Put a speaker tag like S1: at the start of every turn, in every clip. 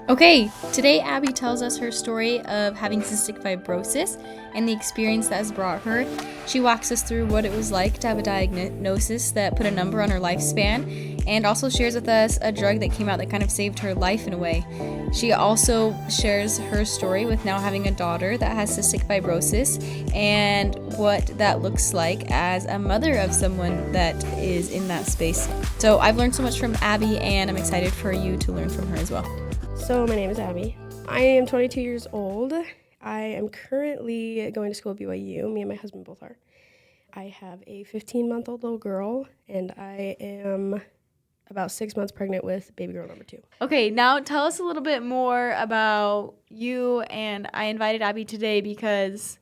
S1: Okay, today Abby tells us her story of having cystic fibrosis and the experience that has brought her. She walks us through what it was like to have a diagnosis that put a number on her lifespan, and also shares with us a drug that came out that kind of saved her life in a way. She also shares her story with now having a daughter that has cystic fibrosis and what that looks like as a mother of someone that is in that space. So I've learned so much from Abby, and I'm excited for you to learn from her as well.
S2: So my name is Abby. I am 22 years old. I am currently going to school at BYU. Me and my husband both are. I have a 15-month-old little girl, and I am about 6 months pregnant with baby girl number 2.
S1: Okay, now tell us a little bit more about you. And I invited Abby today because,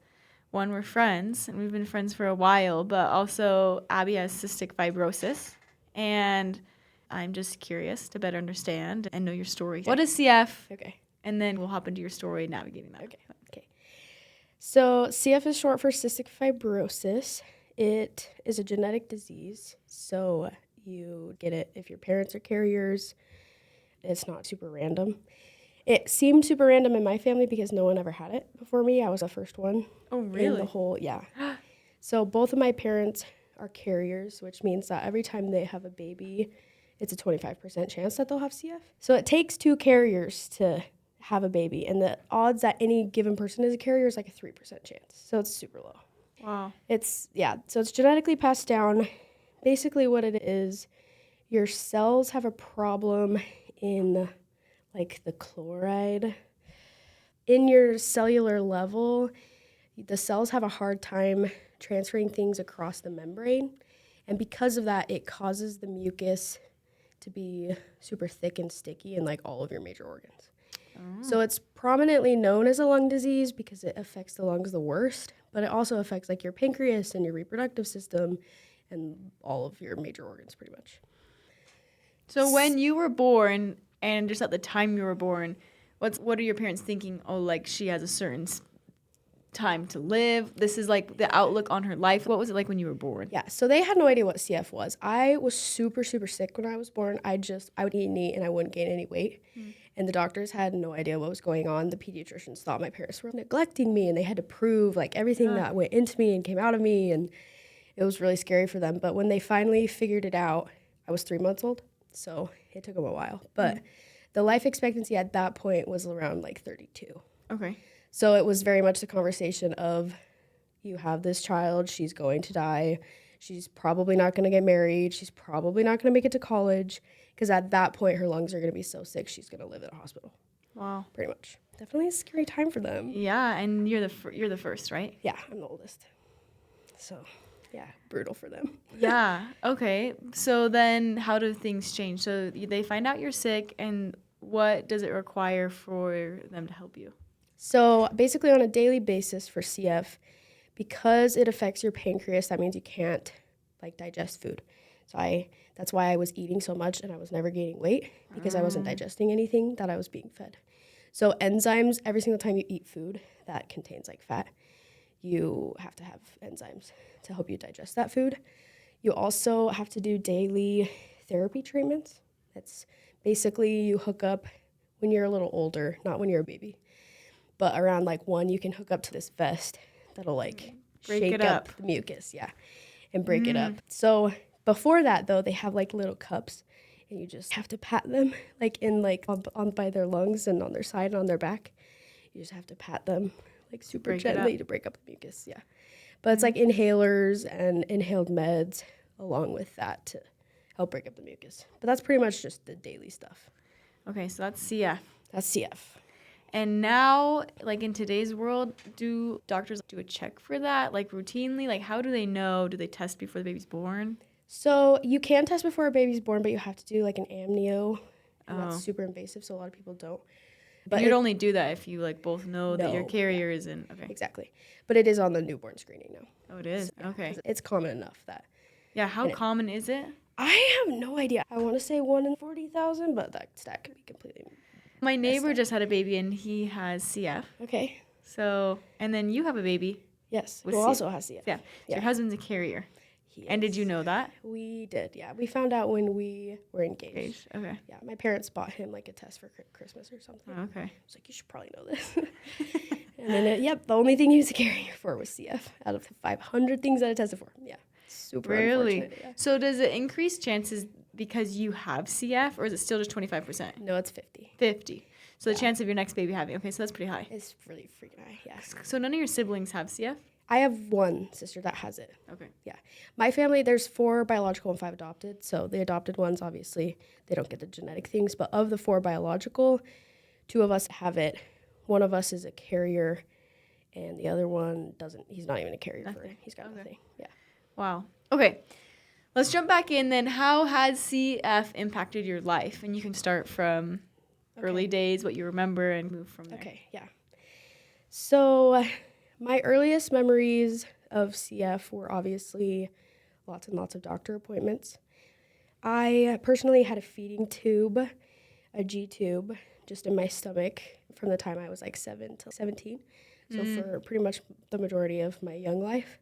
S1: one, we're friends, and we've been friends for a while, but also Abby has cystic fibrosis, and I'm just curious to better understand and know your story.
S2: Okay.
S1: What is CF?
S2: Okay.
S1: And then we'll hop into your story navigating that.
S2: Okay. So CF is short for cystic fibrosis. It is a genetic disease, so you get it if your parents are carriers. It's not super random. It seemed super random in my family because no one ever had it before me. I was the first one.
S1: Oh, really?
S2: In the whole, yeah. So both of my parents are carriers, which means that every time they have a baby, it's a 25% chance that they'll have CF. So it takes 2 carriers to have a baby, and the odds that any given person is a carrier is like a 3% chance. So it's super low.
S1: Wow.
S2: So it's genetically passed down. Basically what it is, your cells have a problem in like the chloride. In your cellular level, the cells have a hard time transferring things across the membrane. And because of that, it causes the mucus to be super thick and sticky in like all of your major organs. So it's prominently known as a lung disease because it affects the lungs the worst, but it also affects like your pancreas and your reproductive system and all of your major organs pretty much.
S1: So when you were born, and just at the time you were born, what are your parents thinking? Oh, like she has a certain time to live. This is like the outlook on her life. What was it like when you were born?
S2: Yeah, so they had no idea what CF was. I was super, super sick when I was born. I would eat and eat and I wouldn't gain any weight. And the doctors had no idea what was going on. The pediatricians thought my parents were neglecting me, and they had to prove like everything that went into me and came out of me, and it was really scary for them. But when they finally figured it out, I was 3 months old, so it took them a while. But the life expectancy at that point was around like 32.
S1: Okay.
S2: So it was very much the conversation of, you have this child, she's going to die, she's probably not going to get married, she's probably not going to make it to college, because at that point her lungs are going to be so sick she's going to live in a hospital.
S1: Wow.
S2: Pretty much. Definitely a scary time for them.
S1: Yeah, and you're the first, right?
S2: Yeah, I'm the oldest. So, yeah, brutal for them.
S1: Yeah. Okay. So then how do things change? So they find out you're sick, and what does it require for them to help you?
S2: So basically on a daily basis for CF, because it affects your pancreas, that means you can't like digest food. So that's why I was eating so much and I was never gaining weight, because I wasn't digesting anything that I was being fed. So enzymes, every single time you eat food that contains like fat, you have to have enzymes to help you digest that food. You also have to do daily therapy treatments. That's basically you hook up when you're a little older, not when you're a baby, but around like 1, you can hook up to this vest that'll like shake up the mucus, and break it up. So before that though, they have like little cups, and you just have to pat them like in like on by their lungs and on their side and on their back. You just have to pat them like super gently to break up the mucus, But it's like inhalers and inhaled meds along with that to help break up the mucus. But that's pretty much just the daily stuff.
S1: Okay, so that's CF.
S2: That's CF.
S1: And now, like in today's world, do doctors do a check for that, like routinely? Like how do they know? Do they test before the baby's born?
S2: So you can test before a baby's born, but you have to do like an amnio, and that's super invasive, so a lot of people don't.
S1: But you'd only do that if you like both know that your carrier is in. Okay.
S2: Exactly. But it is on the newborn screening now.
S1: Oh, it is?
S2: So,
S1: okay.
S2: It's common enough that.
S1: Yeah, how common is it?
S2: I have no idea. I want to say 1 in 40,000, but that could be completely.
S1: My neighbor just had a baby, and he has CF.
S2: Okay.
S1: So, and then you have a baby.
S2: Yes, who also has CF.
S1: Yeah. So your husband's a carrier.
S2: He
S1: And did
S2: is.
S1: you know that?
S2: We did, yeah. We found out when we were engaged.
S1: Okay.
S2: Yeah, my parents bought him like a test for Christmas or something.
S1: Oh, okay.
S2: I was like, you should probably know this. And then, the only thing he was a carrier for was CF out of the 500 things that I tested for. Yeah, super unfortunate. Yeah.
S1: So does it increase chances because you have CF, or is it still just 25%?
S2: No, it's 50.
S1: 50. So the chance of your next baby having, okay, so that's pretty high.
S2: It's really freaking high, yeah.
S1: So none of your siblings have CF?
S2: I have one sister that has it.
S1: Okay.
S2: Yeah. My family, there's 4 biological and 5 adopted. So the adopted ones, obviously, they don't get the genetic things. But of the 4 biological, 2 of us have it. One of us is a carrier, and the other one doesn't. He's not even a carrier for it. He's got nothing. Yeah.
S1: Wow. Okay. Let's jump back in then. How has CF impacted your life? And you can start from early days, what you remember, and move from there.
S2: Okay, yeah. So my earliest memories of CF were obviously lots and lots of doctor appointments. I personally had a feeding tube, a G tube, just in my stomach from the time I was like 7 to 17. So for pretty much the majority of my young life.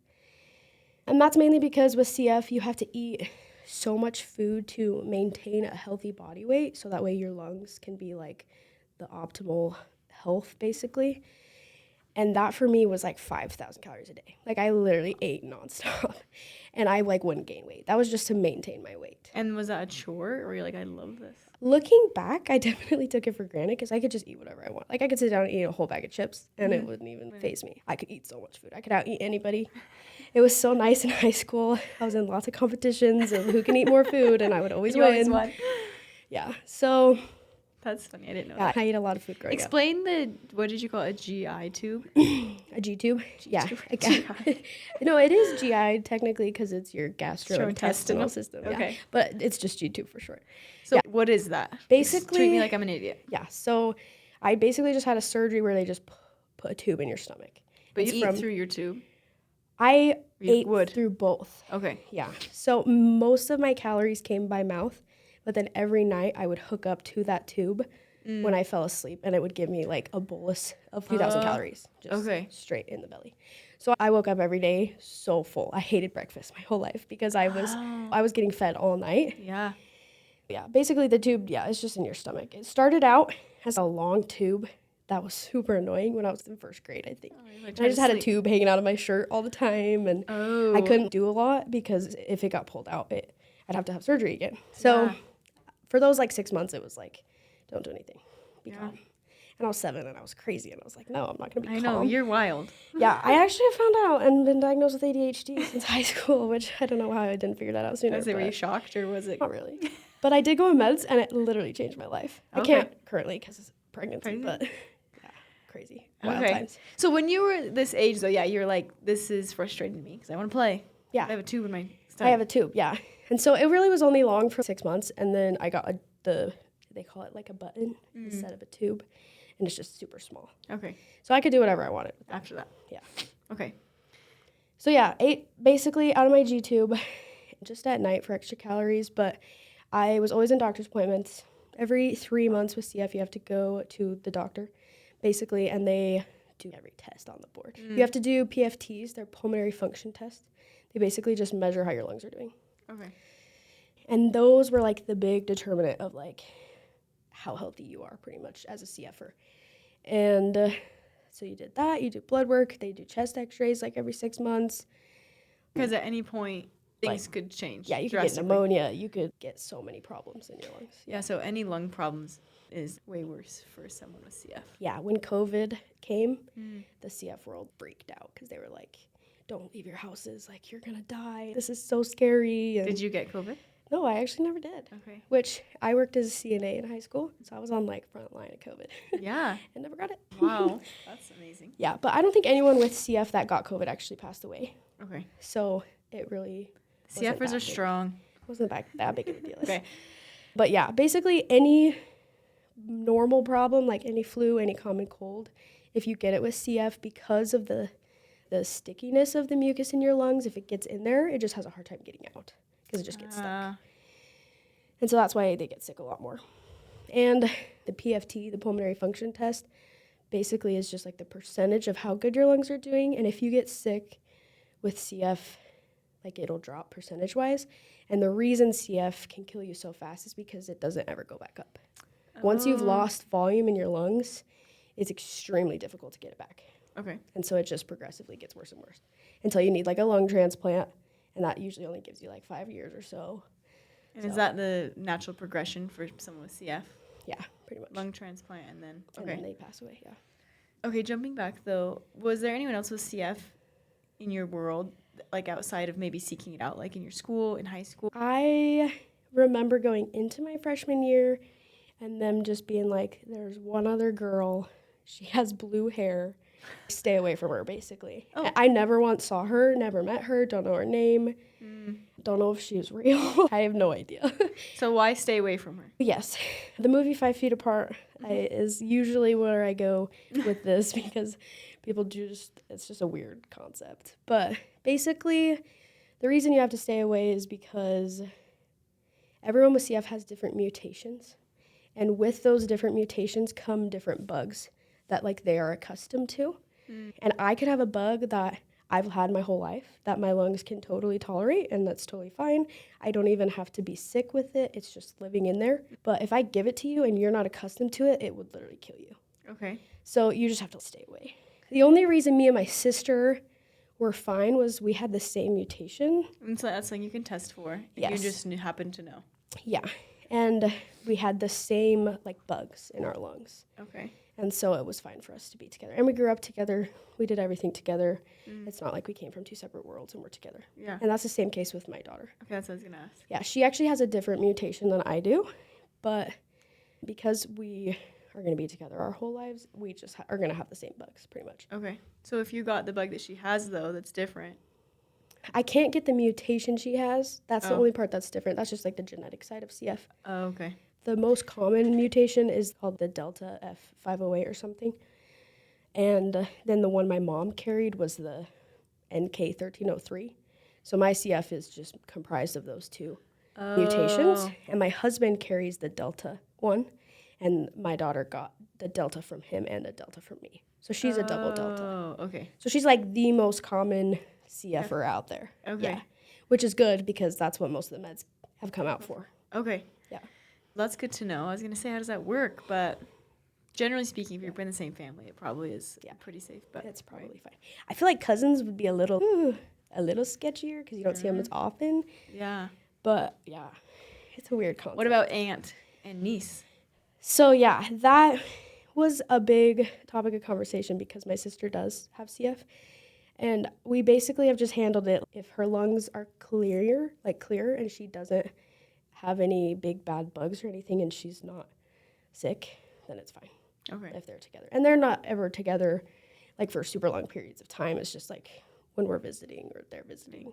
S2: And that's mainly because with CF, you have to eat so much food to maintain a healthy body weight. So that way your lungs can be like the optimal health, basically. And that for me was like 5,000 calories a day. Like I literally ate nonstop. And I like wouldn't gain weight. That was just to maintain my weight.
S1: And was that a chore, or you're like, I love this?
S2: Looking back, I definitely took it for granted because I could just eat whatever I want. Like I could sit down and eat a whole bag of chips and it wouldn't even faze me. I could eat so much food. I could out-eat anybody. It was so nice in high school. I was in lots of competitions of who can eat more food, and I would always win.
S1: Always won.
S2: Yeah. So
S1: That's funny. I didn't know
S2: yeah,
S1: that.
S2: I ate a lot of food growing
S1: Explain what did you call it? A GI tube?
S2: up. A G tube? Yeah. No, it is GI technically because it's your gastrointestinal system. Yeah.
S1: Okay.
S2: But it's just G tube for short.
S1: So what is that?
S2: Basically,
S1: Treat me like I'm an idiot.
S2: Yeah. So I basically just had a surgery where they just put a tube in your stomach.
S1: But
S2: It's
S1: you eat through your tube?
S2: I
S1: You
S2: ate
S1: would.
S2: through both.
S1: Okay.
S2: Yeah. So most of my calories came by mouth, but then every night I would hook up to that tube when I fell asleep, and it would give me like a bolus of 2,000 calories just straight in the belly. So I woke up every day so full. I hated breakfast my whole life because I was getting fed all night.
S1: Yeah.
S2: Yeah, basically the tube, it's just in your stomach. It started out as a long tube that was super annoying when I was in first grade, I think. And I just had a tube hanging out of my shirt all the time, and I couldn't do a lot because if it got pulled out, I'd have to have surgery again. So for those like 6 months, it was like, don't do anything. Be calm. And I was 7, and I was crazy, and I was like, no, I'm not going to be calm.
S1: I know, you're wild.
S2: Yeah, I actually found out and been diagnosed with ADHD since high school, which I don't know how I didn't figure that out sooner.
S1: Were you shocked, or was it?
S2: Not really. But I did go on meds, and it literally changed my life. I can't currently because it's pregnancy, but yeah, crazy. Wild times.
S1: So when you were this age, though, you're like, this is frustrating me because I want to play.
S2: Yeah.
S1: I have a tube in my stomach.
S2: I have a tube, yeah. And so it really was only long for 6 months, and then I got they call it like a button instead of a tube, and it's just super small.
S1: Okay.
S2: So I could do whatever I wanted with that.
S1: After that.
S2: Yeah.
S1: Okay.
S2: So yeah, ate basically out of my G tube just at night for extra calories, but I was always in doctor's appointments. Every 3 months with CF, you have to go to the doctor, basically, and they do every test on the board. You have to do PFTs, they're pulmonary function tests. They basically just measure how your lungs are doing.
S1: Okay.
S2: And those were like the big determinant of like how healthy you are pretty much as a CFer. And so you did that, you do blood work, they do chest x-rays like every 6 months.
S1: Because at any point, things could change.
S2: Yeah, you could get pneumonia, you could get so many problems in your lungs.
S1: Yeah, so any lung problems is way worse for someone with CF.
S2: Yeah, when COVID came, the CF world freaked out because they were like, don't leave your houses, like you're gonna die. This is so scary. And
S1: did you get COVID?
S2: No, I actually never did.
S1: Okay.
S2: Which I worked as a CNA in high school, so I was on like front line of COVID.
S1: Yeah.
S2: And never got it.
S1: Wow, that's amazing.
S2: Yeah, but I don't think anyone with CF that got COVID actually passed away.
S1: Okay.
S2: So it really
S1: CFers are strong.
S2: Wasn't that big of a deal.
S1: Okay.
S2: But yeah, basically any normal problem, like any flu, any common cold, if you get it with CF, because of the stickiness of the mucus in your lungs, if it gets in there, it just has a hard time getting out because it just gets stuck. And so that's why they get sick a lot more. And the PFT, the pulmonary function test, basically is just like the percentage of how good your lungs are doing. And if you get sick with CF, like it'll drop percentage-wise. And the reason CF can kill you so fast is because it doesn't ever go back up. Once you've lost volume in your lungs, it's extremely difficult to get it back.
S1: Okay.
S2: And so it just progressively gets worse and worse until you need like a lung transplant, and that usually only gives you like 5 years or so.
S1: And is that the natural progression for someone with CF?
S2: Yeah, pretty much.
S1: Lung transplant and then,
S2: And then they pass away, yeah.
S1: Okay, jumping back though, was there anyone else with CF in your world, like outside of maybe seeking it out, like in your school, in high school?
S2: I remember going into my freshman year and them just being like, there's one other girl, she has blue hair, stay away from her, basically.
S1: Oh.
S2: I never once saw her, never met her, don't know her name, don't know if she was real. I have no idea.
S1: So why stay away from her?
S2: Yes, the movie 5 Feet Apart is usually where I go with this because people it's just a weird concept. But basically, the reason you have to stay away is because everyone with CF has different mutations. And with those different mutations come different bugs that like they are accustomed to. And I could have a bug that I've had my whole life that my lungs can totally tolerate, and that's totally fine. I don't even have to be sick with it. It's just living in there. But if I give it to you and you're not accustomed to it, it would literally kill you.
S1: Okay.
S2: So you just have to stay away. The only reason me and my sister were fine was we had the same mutation.
S1: And so that's something you can test for.
S2: Yes.
S1: You just happen to know.
S2: Yeah. And we had the same like bugs in our lungs.
S1: Okay.
S2: And so it was fine for us to be together. And we grew up together. We did everything together. It's not like we came from two separate worlds and we're together.
S1: Yeah.
S2: And that's the same case with my daughter.
S1: Okay, that's what I was going to ask.
S2: Yeah, she actually has a different mutation than I do. But because we are going to be together our whole lives, we just are going to have the same bugs pretty much.
S1: Okay. So if you got the bug that she has, though, that's different.
S2: I can't get the mutation she has. That's the only part that's different. That's just like the genetic side of CF.
S1: Oh, okay.
S2: The most common mutation is called the Delta F508 or something. And then the one my mom carried was the NK1303. So my CF is just comprised of those two mutations. And my husband carries the Delta one. And my daughter got the Delta from him and the Delta from me. So she's a double Delta.
S1: Oh, okay.
S2: So she's like the most common CFer out there.
S1: Okay.
S2: Yeah. Which is good because that's what most of the meds have come out for.
S1: Okay.
S2: Yeah.
S1: That's good to know. I was going to say, how does that work? But generally speaking, if you're in the same family, it probably is pretty safe. But
S2: it's probably fine. I feel like cousins would be a little sketchier because you don't see them as often.
S1: Yeah.
S2: But yeah, it's a weird concept.
S1: What about aunt and niece?
S2: So yeah, that was a big topic of conversation because my sister does have CF. And we basically have just handled it. If her lungs are clear, and she doesn't have any big bad bugs or anything and she's not sick, then it's fine.
S1: Okay.
S2: If they're together. And they're not ever together like for super long periods of time. It's just like when we're visiting or they're visiting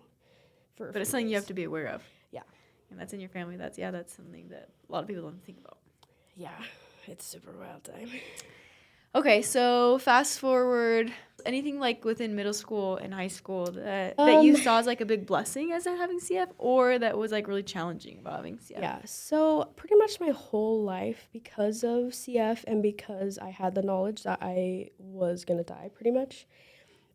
S2: for
S1: But it's something you have to be aware of.
S2: Yeah.
S1: And that's in your family. That's something that a lot of people don't think about.
S2: Yeah. It's super wild time.
S1: Okay, so fast forward, anything like within middle school and high school that you saw as like a big blessing as having CF, or that was like really challenging about having CF?
S2: Yeah, so pretty much my whole life because of CF and because I had the knowledge that I was going to die pretty much,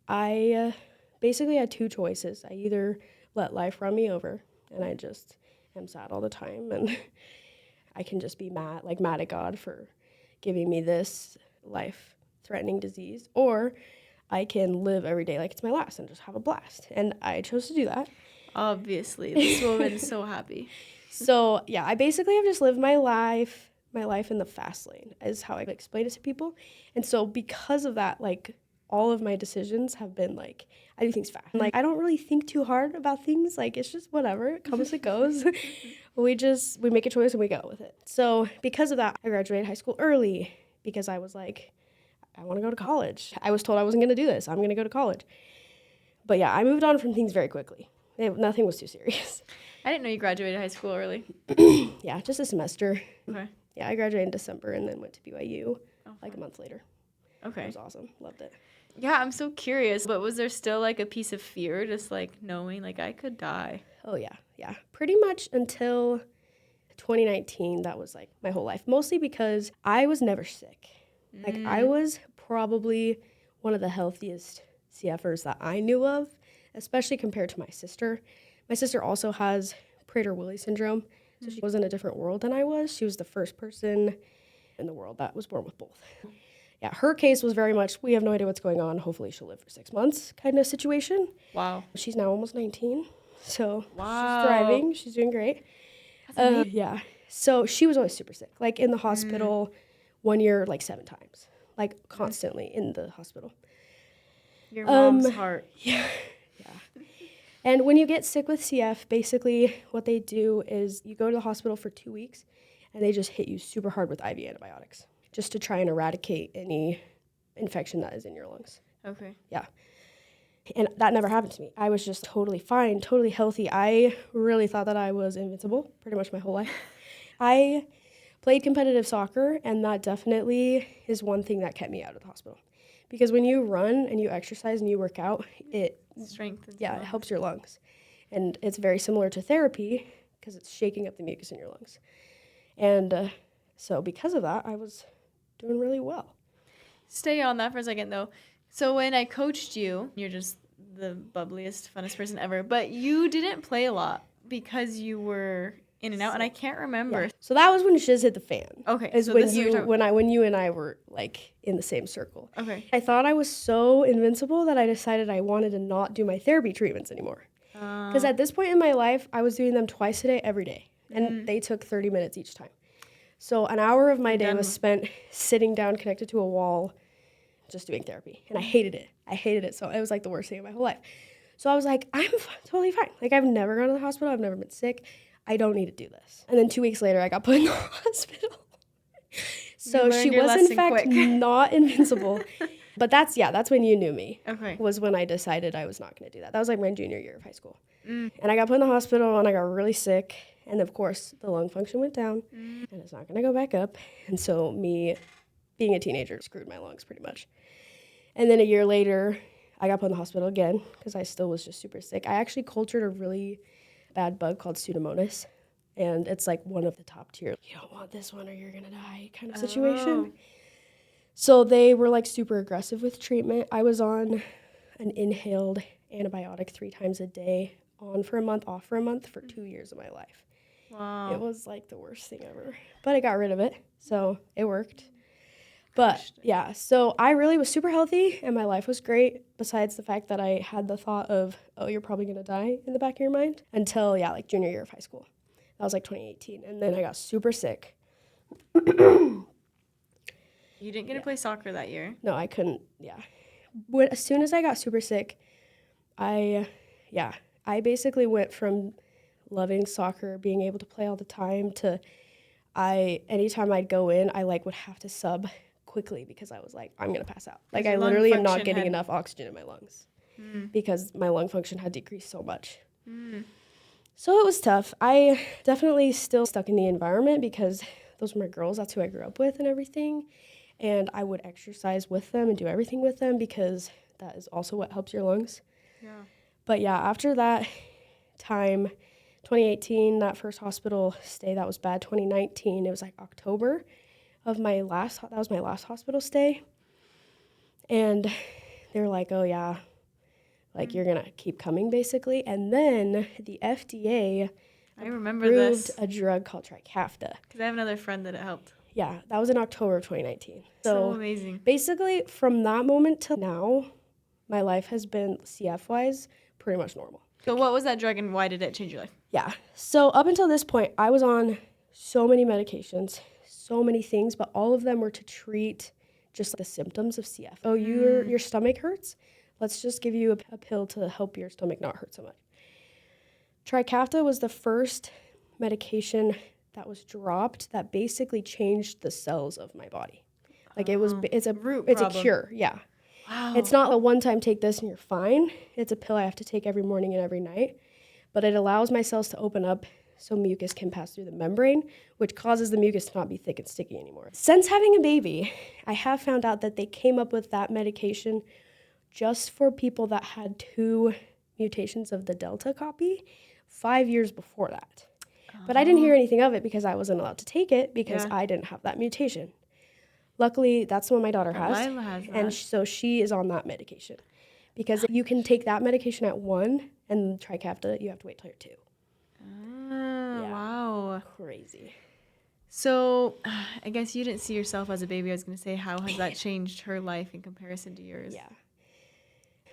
S2: I basically had two choices. I either let life run me over and I just am sad all the time and I can just be mad at God for giving me this life-threatening disease, or I can live every day like it's my last and just have a blast. And I chose to do that.
S1: Obviously, this woman is so happy.
S2: So yeah, I basically have just lived my life in the fast lane is how I explain it to people. And so because of that, like all of my decisions have been like, I do things fast. Like I don't really think too hard about things. Like it's just whatever, it comes, it goes. We make a choice and we go with it. So because of that, I graduated high school early. Because I was like, I want to go to college. I was told I wasn't going to do this. I'm going to go to college. But yeah, I moved on from things very quickly. Nothing was too serious.
S1: I didn't know you graduated high school early.
S2: Yeah, just a semester.
S1: Okay.
S2: Yeah, I graduated in December and then went to BYU like a month later.
S1: Okay.
S2: It was awesome. Loved it.
S1: Yeah, I'm so curious. But was there still like a piece of fear, just like knowing like I could die?
S2: Oh, yeah. Yeah. Pretty much until 2019, that was like my whole life, mostly because I was never sick. Like I was probably one of the healthiest CFers that I knew of, especially compared to my sister. My sister also has Prader-Willi syndrome, so she was in a different world than I was. She was the first person in the world that was born with both. Yeah, her case was very much, we have no idea what's going on. Hopefully she'll live for 6 months kind of situation.
S1: Wow.
S2: She's now almost 19, so
S1: Wow.
S2: she's thriving. She's doing great. Yeah. So she was always super sick, like in the hospital 1 year, like 7 times, like constantly in the hospital.
S1: Your mom's heart.
S2: Yeah. And when you get sick with CF, basically what they do is you go to the hospital for 2 weeks and they just hit you super hard with IV antibiotics just to try and eradicate any infection that is in your lungs.
S1: Okay.
S2: Yeah. And that never happened to me. I was just totally fine, totally healthy. I really thought that I was invincible pretty much my whole life. I played competitive soccer, and that definitely is one thing that kept me out of the hospital. Because when you run and you exercise and you work out, it
S1: strengthens.
S2: Yeah, it helps your lungs. And it's very similar to therapy because it's shaking up the mucus in your lungs. And so because of that, I was doing really well.
S1: Stay on that for a second, though. So when I coached you, you're just the bubbliest, funnest person ever. But you didn't play a lot because you were in and out, and I can't remember.
S2: Yeah. So that was when shiz hit the fan.
S1: Okay.
S2: Is
S1: so
S2: when
S1: this is
S2: when you and I were like in the same circle.
S1: Okay.
S2: I thought I was so invincible that I decided I wanted to not do my therapy treatments anymore. Because at this point in my life, I was doing them twice a day, every day. And they took 30 minutes each time. So an hour of my day was spent sitting down connected to a wall, just doing therapy. And I hated it. So it was like the worst thing of my whole life. So I was like, I'm totally fine. Like, I've never gone to the hospital. I've never been sick. I don't need to do this. And then 2 weeks later, I got put in the hospital. So she was, in fact, not invincible. But that's when you knew me. Okay. Was when I decided I was not going to do that. That was like my junior year of high school. And I got put in the hospital, and I got really sick. And, of course, the lung function went down, and it's not going to go back up. And so me being a teenager screwed my lungs pretty much. And then a year later, I got put in the hospital again because I still was just super sick. I actually cultured a really bad bug called Pseudomonas, and it's like one of the top tier. You don't want this one or you're going to die kind of situation. So they were like super aggressive with treatment. I was on an inhaled antibiotic 3 times a day, on for a month, off for a month for 2 years of my life. Wow. It was like the worst thing ever. But I got rid of it, so it worked. But yeah, so I really was super healthy and my life was great, besides the fact that I had the thought of, oh, you're probably going to die in the back of your mind, until, like junior year of high school. That was like 2018. And then I got super sick.
S1: You didn't get to play soccer that year? No, I couldn't. Yeah. As soon as I got super sick, I basically went from loving soccer, being able to play all the time, to anytime I'd go in, I would have to sub quickly because I was like, I'm going to pass out. Like, I literally am not getting enough oxygen in my lungs because my lung function had decreased so much. So it was tough. I definitely still stuck in the environment because those were my girls. That's who I grew up with and everything. And I would exercise with them and do everything with them because that is also what helps your lungs. Yeah. But yeah, after that time, 2018, that first hospital stay, that was bad. 2019, it was like October of that was my last hospital stay. And they were like, oh yeah, like you're going to keep coming basically. And then the FDA approved a drug called Trikafta. Because I have another friend that it helped.
S2: Yeah, that was in October of 2019.
S1: So amazing.
S2: Basically, from that moment till now, my life has been, CF-wise, pretty much normal.
S1: So what was that drug and why did it change your life?
S2: Yeah, so up until this point, I was on so many medications, so many things, but all of them were to treat just the symptoms of CF. Oh, your stomach hurts? Let's just give you a pill to help your stomach not hurt so much. Trikafta was the first medication that was dropped that basically changed the cells of my body. Like it's a cure, yeah. Wow. It's not a one-time take this and you're fine. It's a pill I have to take every morning and every night. But it allows my cells to open up so mucus can pass through the membrane, which causes the mucus to not be thick and sticky anymore. Since having a baby, I have found out that they came up with that medication just for people that had 2 mutations of the Delta copy 5 years before that. But I didn't hear anything of it because I wasn't allowed to take it because I didn't have that mutation. Luckily, that's what my daughter has.
S1: Lila has that.
S2: And so she is on that medication because you can take that medication at 1 and Trikafta, you have to wait till you're 2.
S1: Oh, wow.
S2: Crazy.
S1: So I guess you didn't see yourself as a baby. I was going to say, how has that changed her life in comparison to yours?
S2: Yeah.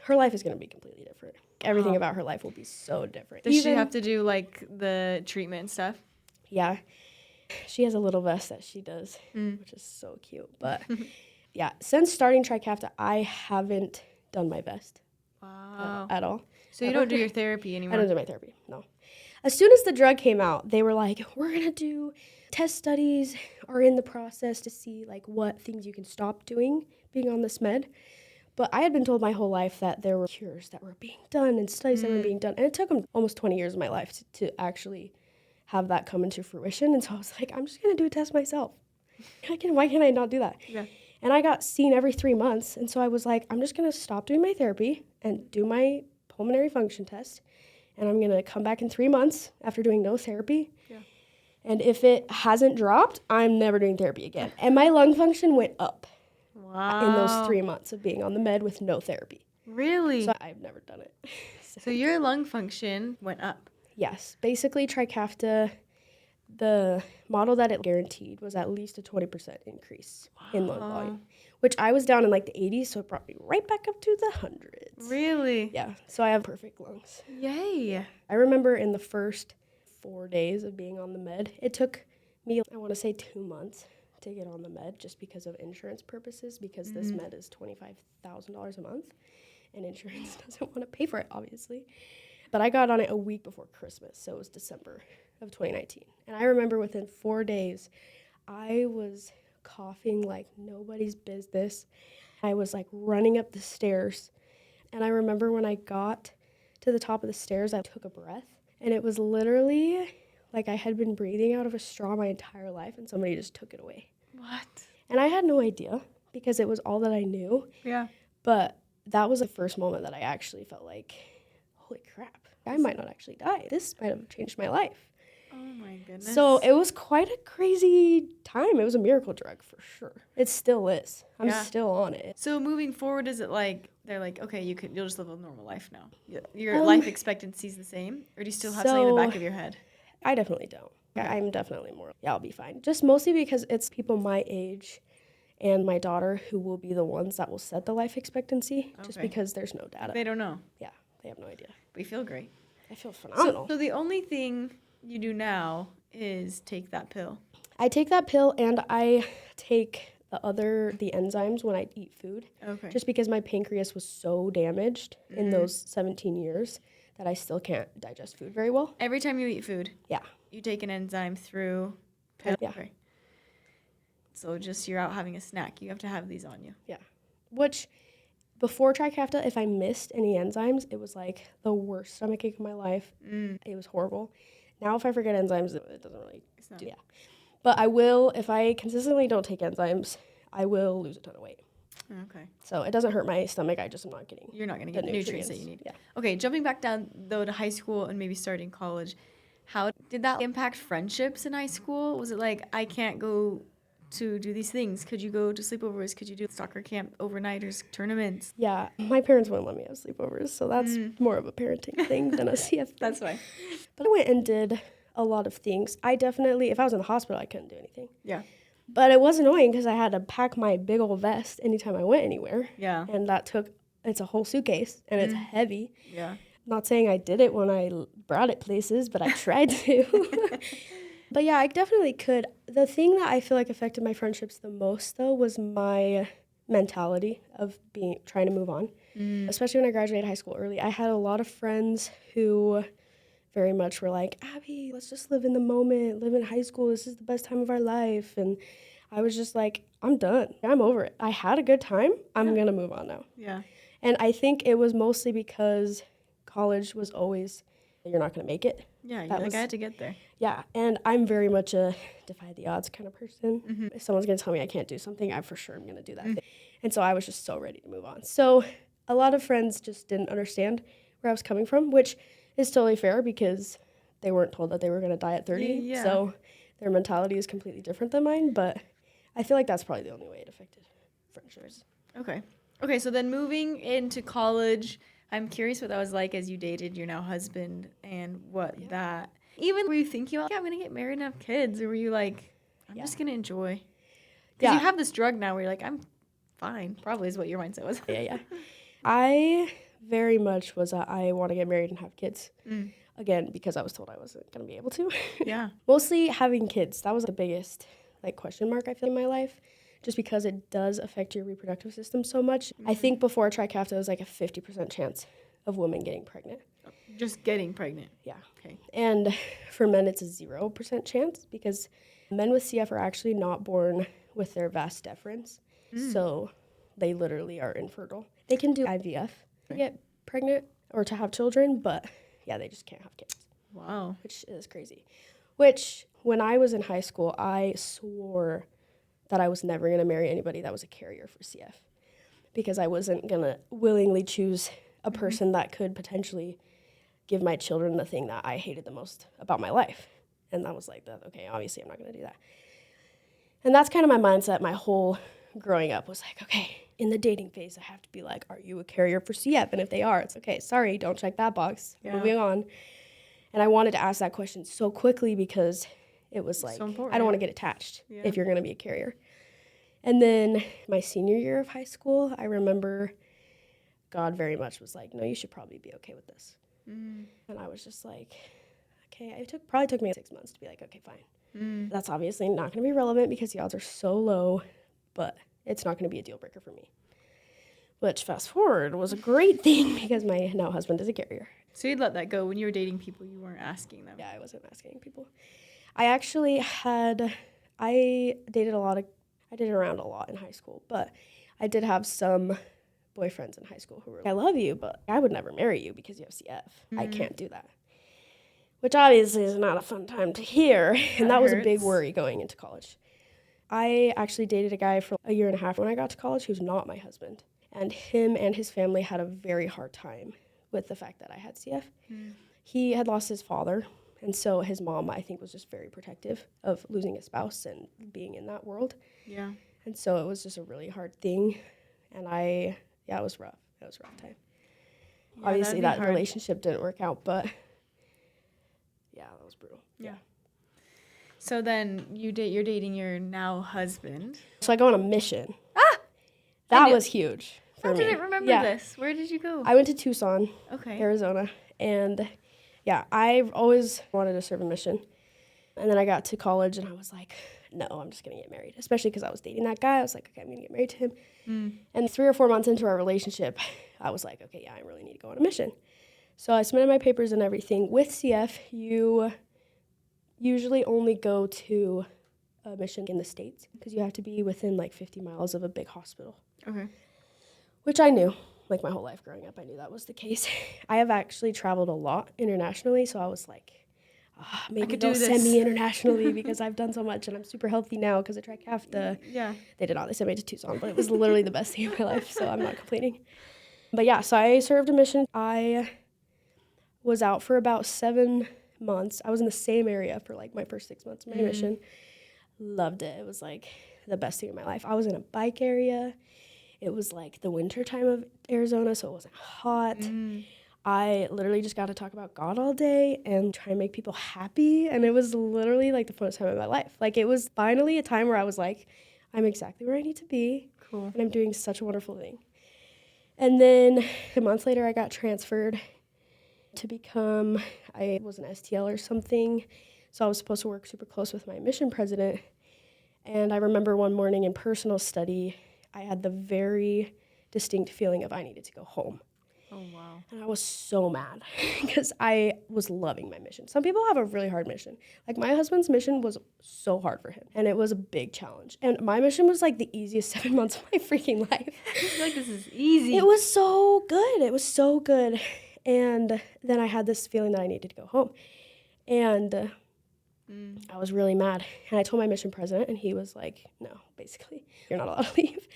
S2: Her life is going to be completely different. Everything about her life will be so different.
S1: Does she have to do like the treatment and stuff?
S2: Yeah. She has a little vest that she does, which is so cute. But yeah, since starting Trikafta, I haven't done my vest.
S1: Wow.
S2: At all.
S1: So you don't do your therapy anymore?
S2: I don't do my therapy, no. As soon as the drug came out, they were like, we're going to do test studies, are in the process to see like what things you can stop doing being on this med. But I had been told my whole life that there were cures that were being done and studies that were being done. And it took them almost 20 years of my life to actually have that come into fruition. And so I was like, I'm just going to do a test myself. Why can't I not do that?
S1: Yeah.
S2: And I got seen every 3 months. And so I was like, I'm just going to stop doing my therapy and do my pulmonary function test. And I'm going to come back in 3 months after doing no therapy. Yeah. And if it hasn't dropped, I'm never doing therapy again. And my lung function went up.
S1: Wow.
S2: In those 3 months of being on the med with no therapy.
S1: Really?
S2: So I've never done it.
S1: So your lung function went up?
S2: Yes. Basically, Trikafta, the model that it guaranteed was at least a 20% increase in lung volume, which I was down in like the 80s, so it brought me right back up to the hundreds.
S1: Really?
S2: Yeah. So I have perfect lungs.
S1: Yay.
S2: I remember in the first 4 days of being on the med, it took me, I want to say 2 months to get on the med just because of insurance purposes, because this med is $25,000 a month and insurance doesn't want to pay for it, obviously. But I got on it a week before Christmas, so it was December of 2019. And I remember within 4 days, I was coughing like nobody's business. I was like running up the stairs. And I remember when I got to the top of the stairs, I took a breath, and it was literally like I had been breathing out of a straw my entire life and somebody just took it away.
S1: What?
S2: And I had no idea because it was all that I knew.
S1: Yeah.
S2: But that was the first moment that I actually felt like, holy crap, I might not actually die. This might have changed my life.
S1: Oh my goodness.
S2: So it was quite a crazy time. It was a miracle drug for sure. It still is. I'm still on it.
S1: So moving forward, is it like they're like, okay, you'll just live a normal life now? Your life expectancy is the same, or do you still have something in the back of your head?
S2: I definitely don't. Okay. I'm definitely more, I'll be fine. Just mostly because it's people my age and my daughter who will be the ones that will set the life expectancy, just because there's no data.
S1: They don't know.
S2: Yeah, they have no idea.
S1: But you feel great.
S2: I feel phenomenal.
S1: So the only thing you do now is take that pill.
S2: I take that pill and I take the enzymes when I eat food.
S1: Okay.
S2: Just because my pancreas was so damaged in those 17 years that I still can't digest food very well.
S1: Every time you eat food,
S2: Yeah.
S1: you take an enzyme through pill.
S2: Yeah.
S1: Okay. So just you're out having a snack, you have to have these on you.
S2: Yeah. Which, before Trikafta, if I missed any enzymes, it was like the worst stomachache of my life. It was horrible. Now if I forget enzymes, it doesn't really, yeah. But I will, if I consistently don't take enzymes, I will lose a ton of weight.
S1: Okay.
S2: So it doesn't hurt my stomach,
S1: You're not going to get the nutrients that you need.
S2: Yeah.
S1: Okay, jumping back down, though, to high school and maybe starting college, how did that impact friendships in high school? Was it like, I can't go to do these things? Could you go to sleepovers? Could you do soccer camp overnighters, tournaments?
S2: Yeah, my parents wouldn't let me have sleepovers, so that's more of a parenting thing than a CF thing.
S1: That's fine.
S2: But I went and did a lot of things. I definitely, if I was in the hospital, I couldn't do anything.
S1: Yeah.
S2: But it was annoying because I had to pack my big old vest anytime I went anywhere.
S1: Yeah.
S2: And it's a whole suitcase, and it's heavy.
S1: Yeah.
S2: Not saying I did it when I brought it places, but I tried to. But yeah, I definitely could. The thing that I feel like affected my friendships the most, though, was my mentality of trying to move on. Especially when I graduated high school early. I had a lot of friends who very much were like, Abby, let's just live in the moment, live in high school. This is the best time of our life. And I was just like, I'm done. I'm over it. I had a good time. I'm going to move on now.
S1: Yeah.
S2: And I think it was mostly because college was always, you're not going to make it.
S1: Yeah, you're like, I had to get there.
S2: Yeah, and I'm very much a defy the odds kind of person. If someone's going to tell me I can't do something, I for sure am going to do that thing. And so I was just so ready to move on. So a lot of friends just didn't understand where I was coming from, which is totally fair because they weren't told that they were going to die at 30.
S1: Yeah.
S2: So their mentality is completely different than mine, but I feel like that's probably the only way it affected friendships.
S1: Okay. Okay, so then moving into college, I'm curious what that was like as you dated your now husband and what that. Even were you thinking about, yeah, I'm going to get married and have kids? Or were you like, I'm just going to enjoy? Because you have this drug now where you're like, I'm fine. Probably is what your mindset was.
S2: Yeah. I very much was I want to get married and have kids. Again, because I was told I wasn't going to be able to.
S1: Yeah.
S2: Mostly having kids. That was the biggest question mark I feel in my life, just because it does affect your reproductive system so much. I think before Trikafta, it was like a 50% chance of women getting pregnant.
S1: Just getting pregnant.
S2: Yeah.
S1: Okay.
S2: And for men, it's a 0% chance because men with CF are actually not born with their vas deferens. So they literally are infertile. They can do IVF to get pregnant or to have children, but yeah, they just can't have kids.
S1: Wow.
S2: Which is crazy. Which, when I was in high school, I swore that I was never going to marry anybody that was a carrier for CF because I wasn't going to willingly choose a person that could potentially give my children the thing that I hated the most about my life. And that was like, okay, obviously I'm not going to do that. And that's kind of my mindset. My whole growing up was like, okay, in the dating phase, I have to be like, are you a carrier for CF? And if they are, it's okay, sorry, don't check that box. Yeah. Moving on. And I wanted to ask that question so quickly because it was like, so I don't want to get attached if you're going to be a carrier. And then my senior year of high school, I remember God very much was like, no, you should probably be okay with this. And I was just like, okay, it probably took me 6 months to be like, okay, fine. That's obviously not going to be relevant because the odds are so low, but it's not going to be a deal breaker for me. Which, fast forward, was a great thing because my now husband is a carrier.
S1: So you'd let that go. When you were dating people, you weren't asking them.
S2: Yeah, I wasn't asking people. I dated around a lot in high school, but I did have some boyfriends in high school who were like, I love you, but I would never marry you because you have CF. I can't do that. Which obviously is not a fun time to hear, and that was a big worry going into college. I actually dated a guy for a year and a half when I got to college who's not my husband. And him and his family had a very hard time with the fact that I had CF. He had lost his father, and so his mom, I think, was just very protective of losing a spouse and being in that world. Yeah. And so it was just a really hard thing, and it was rough. It was a rough time. Yeah, obviously, that relationship didn't work out, but yeah, that was brutal. Yeah.
S1: So then you're dating your now husband.
S2: So I go on a mission. That was huge for me. I
S1: didn't remember this. Where did you go?
S2: I went to Tucson, Arizona. And yeah, I've always wanted to serve a mission. And then I got to college and I was like, no, I'm just going to get married. Especially because I was dating that guy. I was like, okay, I'm going to get married to him. And 3 or 4 months into our relationship, I was like, okay, yeah, I really need to go on a mission. So I submitted my papers and everything. With CF, you usually only go to a mission in the States because you have to be within like 50 miles of a big hospital. Okay. Which I knew, like my whole life growing up, I knew that was the case. I have actually traveled a lot internationally, so I was like, maybe they'll send me internationally because I've done so much and I'm super healthy now because of Trikafta. Yeah. They did not. They sent me to Tucson, but it was literally the best thing of my life, so I'm not complaining. But yeah, so I served a mission. I was out for about 7 months. I was in the same area for like my first 6 months of my mission. Loved it. It was like the best thing in my life. I was in a bike area. It was like the winter time of Arizona, so it wasn't hot. I literally just got to talk about God all day and try and make people happy. And it was literally like the funnest time of my life. Like it was finally a time where I was like, I'm exactly where I need to be. Cool. And I'm doing such a wonderful thing. And then a month later, I got transferred to I was an STL or something. So I was supposed to work super close with my mission president. And I remember one morning in personal study, I had the very distinct feeling of I needed to go home. Oh, wow. And I was so mad because I was loving my mission. Some people have a really hard mission. Like my husband's mission was so hard for him, and it was a big challenge. And my mission was like the easiest 7 months of my freaking life.
S1: I feel like this is easy.
S2: It was so good. It was so good. And then I had this feeling that I needed to go home. And I was really mad. And I told my mission president, and he was like, no, basically, you're not allowed to leave.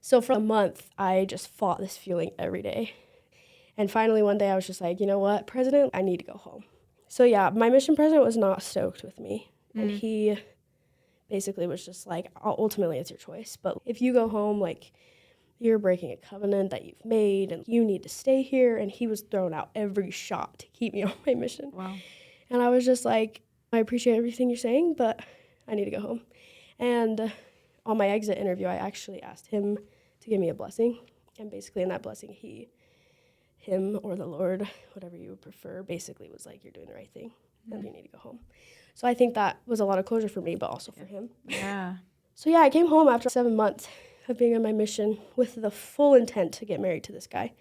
S2: So for a month, I just fought this feeling every day. And finally, one day, I was just like, you know what, President, I need to go home. So yeah, my mission president was not stoked with me. And he basically was just like, ultimately, it's your choice. But if you go home, like, you're breaking a covenant that you've made and you need to stay here. And he was throwing out every shot to keep me on my mission.
S1: Wow.
S2: And I was just like, I appreciate everything you're saying, but I need to go home. And on my exit interview, I actually asked him to give me a blessing. And basically in that blessing, him or the Lord, whatever you would prefer, basically was like, you're doing the right thing and you need to go home. So I think that was a lot of closure for me, but also for him.
S1: Yeah.
S2: So yeah, I came home after 7 months of being on my mission with the full intent to get married to this guy.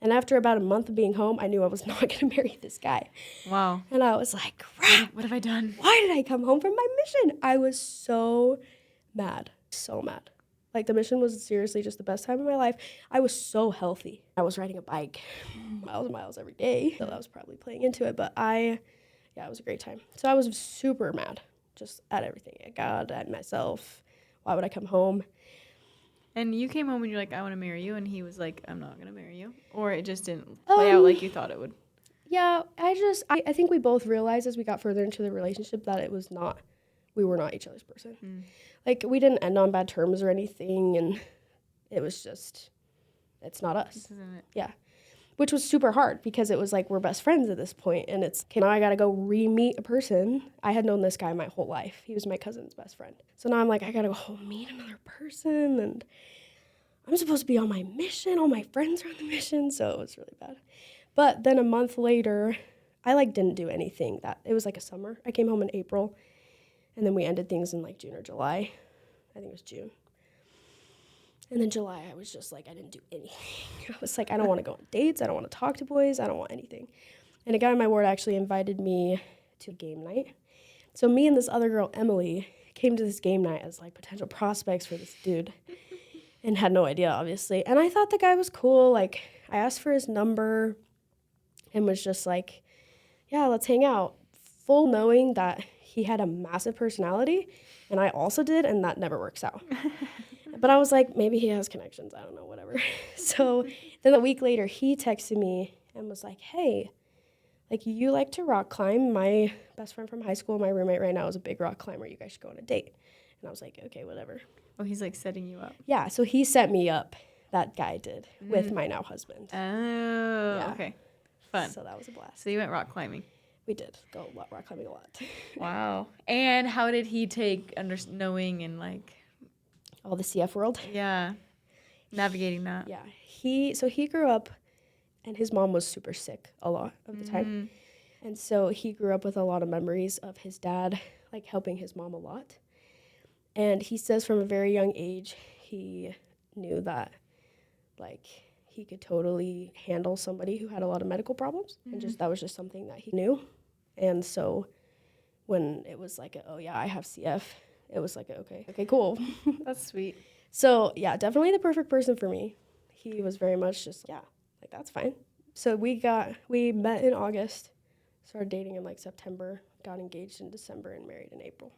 S2: And after about a month of being home, I knew I was not going to marry this guy.
S1: Wow.
S2: And I was like, crap.
S1: What have I done?
S2: Why did I come home from my mission? I was so mad. So mad. Like, the mission was seriously just the best time of my life. I was so healthy. I was riding a bike miles and miles every day. So that was probably playing into it. But it was a great time. So I was super mad just at everything. At God, at myself. Why would I come home?
S1: And you came home and you're like, I want to marry you. And he was like, I'm not going to marry you. Or it just didn't play out like you thought it would.
S2: Yeah, I think we both realized as we got further into the relationship that we were not each other's person. Like, we didn't end on bad terms or anything, and it was just, it's not us.
S1: This isn't it.
S2: Yeah. Which was super hard because it was like, we're best friends at this point, and it's, okay, now I gotta go re-meet a person. I had known this guy my whole life. He was my cousin's best friend. So now I'm like, I gotta go meet another person, and I'm supposed to be on my mission. All my friends are on the mission, so it was really bad. But then a month later, I didn't do anything. It was like a summer. I came home in April, and then we ended things in June or July. I think it was June. And then July, I was just like, I didn't do anything. I was like, I don't want to go on dates. I don't want to talk to boys. I don't want anything. And a guy in my ward actually invited me to game night. So me and this other girl, Emily, came to this game night as potential prospects for this dude and had no idea, obviously. And I thought the guy was cool. I asked for his number and was just like, yeah, let's hang out. Full knowing that he had a massive personality, and I also did, and that never works out. But I was like, maybe he has connections. I don't know, whatever. So then a week later, he texted me and was like, hey, you like to rock climb. My best friend from high school, my roommate right now, is a big rock climber. You guys should go on a date. And I was like, okay, whatever.
S1: Oh, he's setting you up.
S2: Yeah, so he set me up, that guy did, with my now husband.
S1: Oh, yeah. Okay. Fun.
S2: So that was a blast.
S1: So you went rock climbing.
S2: We did go rock climbing a lot.
S1: Wow. And how did he take knowing and
S2: all the CF world?
S1: Yeah. Navigating that.
S2: Yeah. He grew up, and his mom was super sick a lot of the time. And so he grew up with a lot of memories of his dad, helping his mom a lot. And he says from a very young age, he knew that, he could totally handle somebody who had a lot of medical problems. And that was just something that he knew. And so when it was oh, yeah, I have CF, it was okay, cool.
S1: That's sweet.
S2: So, yeah, definitely the perfect person for me. He was very much just, yeah, that's fine. So we met in August, started dating in September, got engaged in December, and married in April.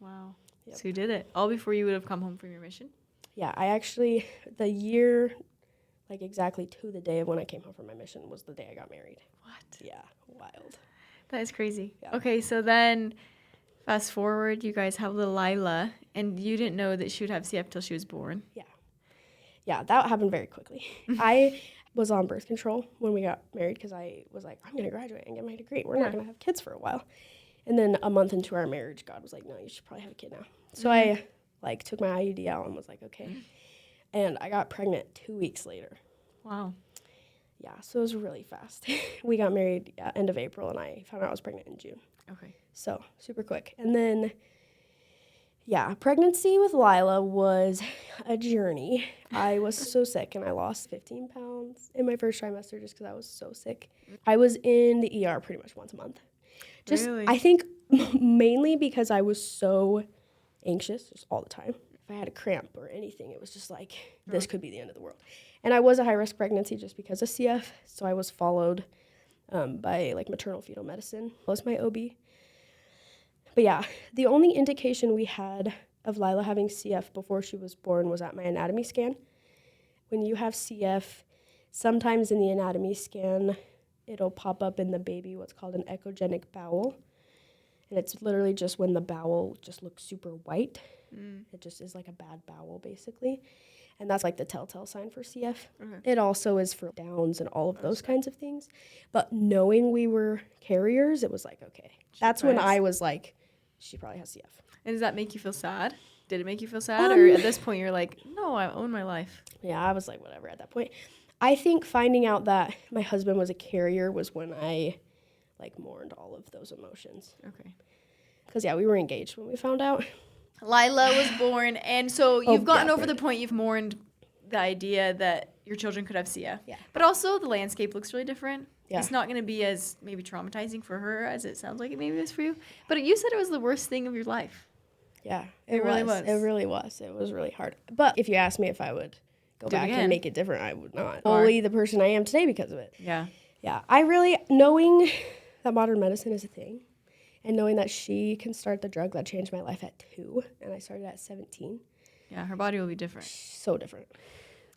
S1: Wow.
S2: Yep.
S1: So you did it all before you would have come home from your mission?
S2: Yeah, I actually, the year, exactly to the day of when I came home from my mission was the day I got married.
S1: What?
S2: Yeah, wild.
S1: That is crazy.
S2: Yeah.
S1: Okay, so then fast forward, you guys have little Lila, and you didn't know that she would have CF till she was born.
S2: Yeah. Yeah, that happened very quickly. I was on birth control when we got married because I was like, I'm going to graduate and get my degree. We're not going to have kids for a while. And then a month into our marriage, God was like, no, you should probably have a kid now. So I took my IUD out and was like, okay. And I got pregnant 2 weeks later.
S1: Wow.
S2: Yeah, so it was really fast. We got married end of April, and I found out I was pregnant in June.
S1: Okay.
S2: So super quick. And then, yeah, pregnancy with Lila was a journey. I was so sick, and I lost 15 pounds in my first trimester just because I was so sick. I was in the ER pretty much once a month.
S1: Really?
S2: I think mainly because I was so anxious just all the time. If I had a cramp or anything, it was just this could be the end of the world. And I was a high-risk pregnancy just because of CF, so I was followed by maternal fetal medicine, plus my OB. But yeah, the only indication we had of Lila having CF before she was born was at my anatomy scan. When you have CF, sometimes in the anatomy scan, it'll pop up in the baby what's called an echogenic bowel. And it's literally just when the bowel just looks super white. It just is a bad bowel, basically. And that's like the telltale sign for CF.
S1: Okay.
S2: It also is for Downs and all of those kinds of things. But knowing we were carriers, it was like, okay. That's when I was like, she probably has CF.
S1: And does that make you feel sad? Did it make you feel sad? Or at this point, you're like, no, I own my life?
S2: Yeah, I was like, whatever at that point. I think finding out that my husband was a carrier was when I, like, mourned all of those emotions.
S1: Okay.
S2: Because, yeah, we were engaged when we found out.
S1: Lila was born, and so you've gotten over
S2: right.
S1: the point you've mourned the idea that your children could have CF.
S2: Yeah.
S1: But also the landscape looks really different.
S2: Yeah.
S1: It's not going to be as maybe traumatizing for her as it sounds like it maybe is for you. But you said it was the worst thing of your life.
S2: Yeah,
S1: It really was.
S2: It really was. It was really hard. But if you asked me if I would go back and make it different, I would not. Only the person I am today because of it.
S1: Yeah.
S2: Yeah. I really, knowing that modern medicine is a thing and knowing that she can start the drug that changed my life at 2 and I started at 17.
S1: Yeah, her body will be different.
S2: So different.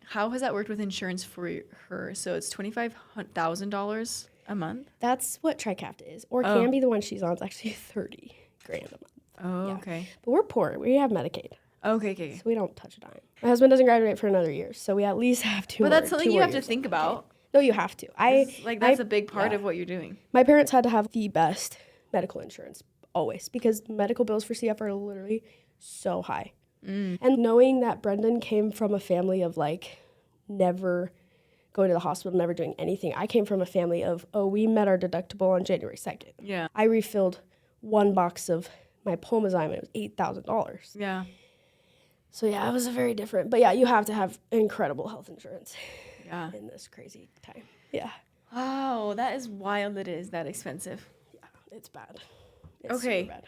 S1: How has that worked with insurance for her? So it's $25,000 a month?
S2: That's what Trikafta is. Or can be the one she's on. It's actually 30 grand a month.
S1: Oh,
S2: Yeah.
S1: okay.
S2: But we're poor. We have Medicaid.
S1: Okay.
S2: So we don't touch a dime. My husband doesn't graduate for another year, so we at least have two
S1: But
S2: more.
S1: that's something you have to think about.
S2: No, you have to.
S1: That's a big part of what you're doing.
S2: My parents had to have the best medical insurance always because medical bills for CF are literally so high. And knowing that Brendan came from a family of like never going to the hospital, never doing anything. I came from a family of, we met our deductible on January 2nd.
S1: Yeah.
S2: I refilled one box of my Pulmozyme and it was $8,000.
S1: Yeah.
S2: So yeah, it was a very different. But yeah, you have to have incredible health insurance in this crazy time. Yeah.
S1: Wow, that is wild that it is that expensive.
S2: Yeah, it's bad. It's
S1: Okay.
S2: super bad.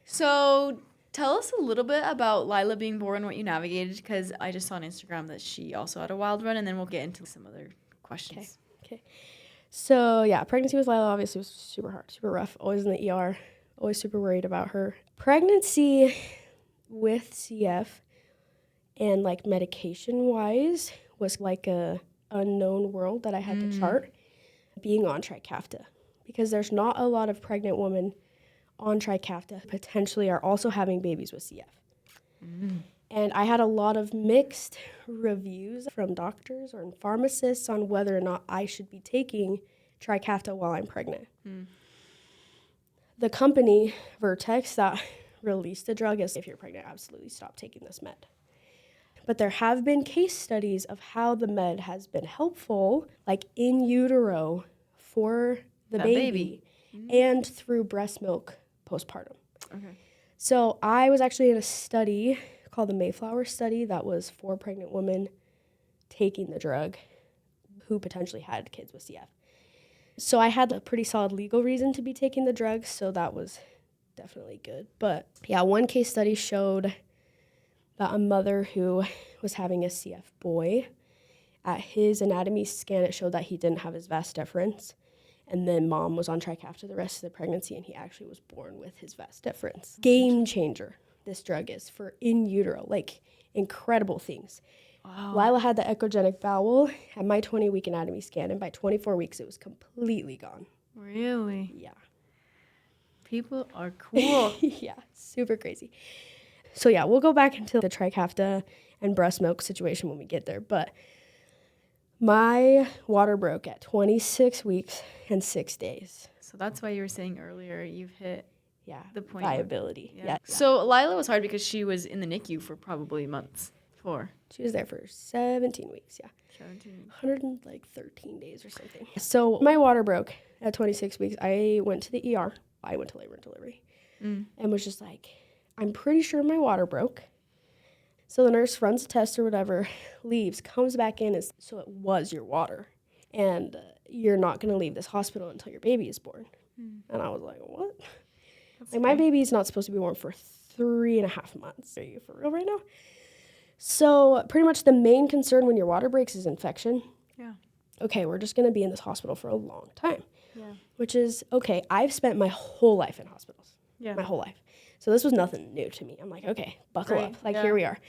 S1: So tell us a little bit about Lila being born, what you navigated, because I just saw on Instagram that she also had a wild run, and then we'll get into some other questions.
S2: Okay. So yeah, pregnancy with Lila obviously was super hard, super rough. Always in the ER, always super worried about her. Pregnancy with CF and like medication wise was like a unknown world that I had to chart being on Trikafta because there's not a lot of pregnant women on Trikafta potentially are also having babies with CF. And I had a lot of mixed reviews from doctors or pharmacists on whether or not I should be taking Trikafta while I'm pregnant. The company, Vertex, that released the drug is, if you're pregnant, absolutely stop taking this med. But there have been case studies of how the med has been helpful, like in utero for the baby. And through breast milk postpartum.
S1: Okay.
S2: So I was actually in a study called the Mayflower study that was for pregnant women taking the drug who potentially had kids with CF. So I had a pretty solid legal reason to be taking the drug, so that was definitely good. But yeah, one case study showed that a mother who was having a CF boy, at his anatomy scan, it showed that he didn't have his vas deferens. And then mom was on Trikafta the rest of the pregnancy, and he actually was born with his vas deferens. Game changer, this drug is for in utero, like incredible things. Wow. Lila had the echogenic bowel at my 20-week anatomy scan, and by 24 weeks, it was completely gone.
S1: Really?
S2: Yeah.
S1: People are cool.
S2: Yeah, super crazy. So yeah, we'll go back into the Trikafta and breast milk situation when we get there, but my water broke at 26 weeks and 6 days.
S1: So that's why you were saying earlier you've hit the point.
S2: Viability. Yeah.
S1: So Lila was hard because she was in the NICU for probably months.
S2: She was there for 17 weeks,
S1: 17.
S2: 113 days or something. So my water broke at 26 weeks. I went to the ER. I went to labor and delivery and was just like, I'm pretty sure my water broke. So the nurse runs a test or whatever, leaves, comes back in, so it was your water. And you're not going to leave this hospital until your baby is born. And I was like, what? Like, my baby is not supposed to be born for 3.5 months. Are you for real right now? So pretty much the main concern when your water breaks is infection.
S1: Yeah.
S2: Okay, we're just going to be in this hospital for a long time.
S1: Yeah.
S2: Which is, okay, I've spent my whole life in hospitals.
S1: Yeah.
S2: My whole life. So this was nothing new to me. I'm like, okay, buckle up. Like, here we are.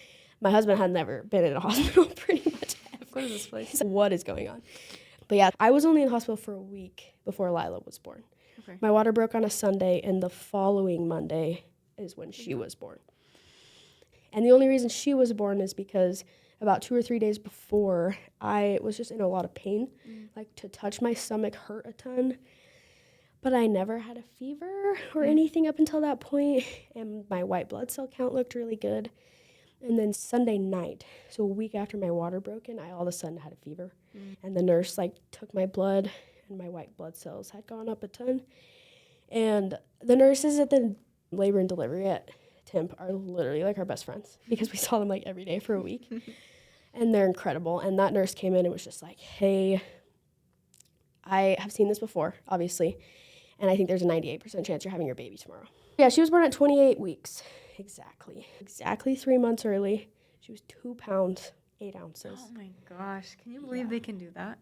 S2: My husband had never been in a hospital pretty much ever.
S1: What is this place?
S2: So what is going on? But yeah, I was only in hospital for a week before Lila was born.
S1: Okay.
S2: My water broke on a Sunday, and the following Monday is when she was born. And the only reason she was born is because about 2 or 3 days before, I was just in a lot of pain. Like, to touch my stomach hurt a ton. But I never had a fever or anything up until that point, and my white blood cell count looked really good. And then Sunday night, so a week after my water broke in, I all of a sudden had a fever. And the nurse, like, took my blood, and my white blood cells had gone up a ton. And the nurses at the labor and delivery at Temp are literally, like, our best friends because we saw them, like, every day for a week. And they're incredible. And that nurse came in and was just like, hey, I have seen this before, obviously, and I think there's a 98% chance you're having your baby tomorrow. Yeah, she was born at 28 weeks. Exactly 3 months early. She was 2 pounds, 8 ounces.
S1: Oh my gosh. Can you believe they can do that?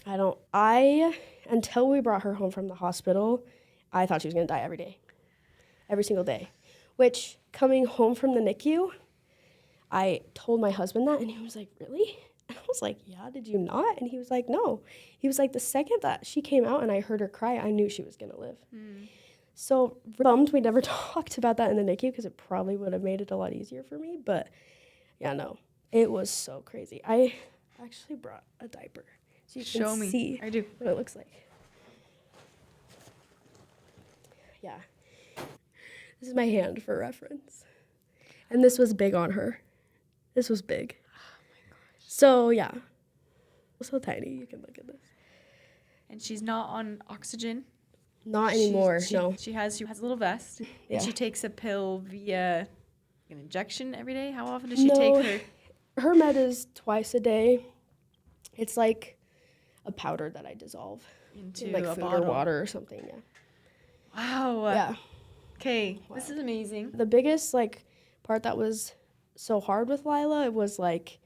S2: Until we brought her home from the hospital, I thought she was going to die every day. Every single day. Which, coming home from the NICU, I told my husband that, and he was like, really? And I was like, yeah, did you not? And he was like, no. He was like, the second that she came out and I heard her cry, I knew she was going to live. So bummed we never talked about that in the NICU because it probably would have made it a lot easier for me. But, yeah, no. It was so crazy. I actually brought a diaper so you can see
S1: I do.
S2: what it looks like. Yeah. This is my hand for reference. And this was big on her. This was big. So, yeah. So tiny. You can look at this.
S1: And she's not on oxygen.
S2: Not anymore, no.
S1: She has a little vest.
S2: Yeah.
S1: And she takes a pill via an injection every day. How often does she take her?
S2: Her med is twice a day. It's like a powder that I dissolve
S1: Into
S2: in like
S1: a
S2: food
S1: bottle.
S2: or water or something, yeah.
S1: Wow.
S2: Yeah.
S1: Okay, this is amazing.
S2: The biggest, like, part that was so hard with Lila, it was like,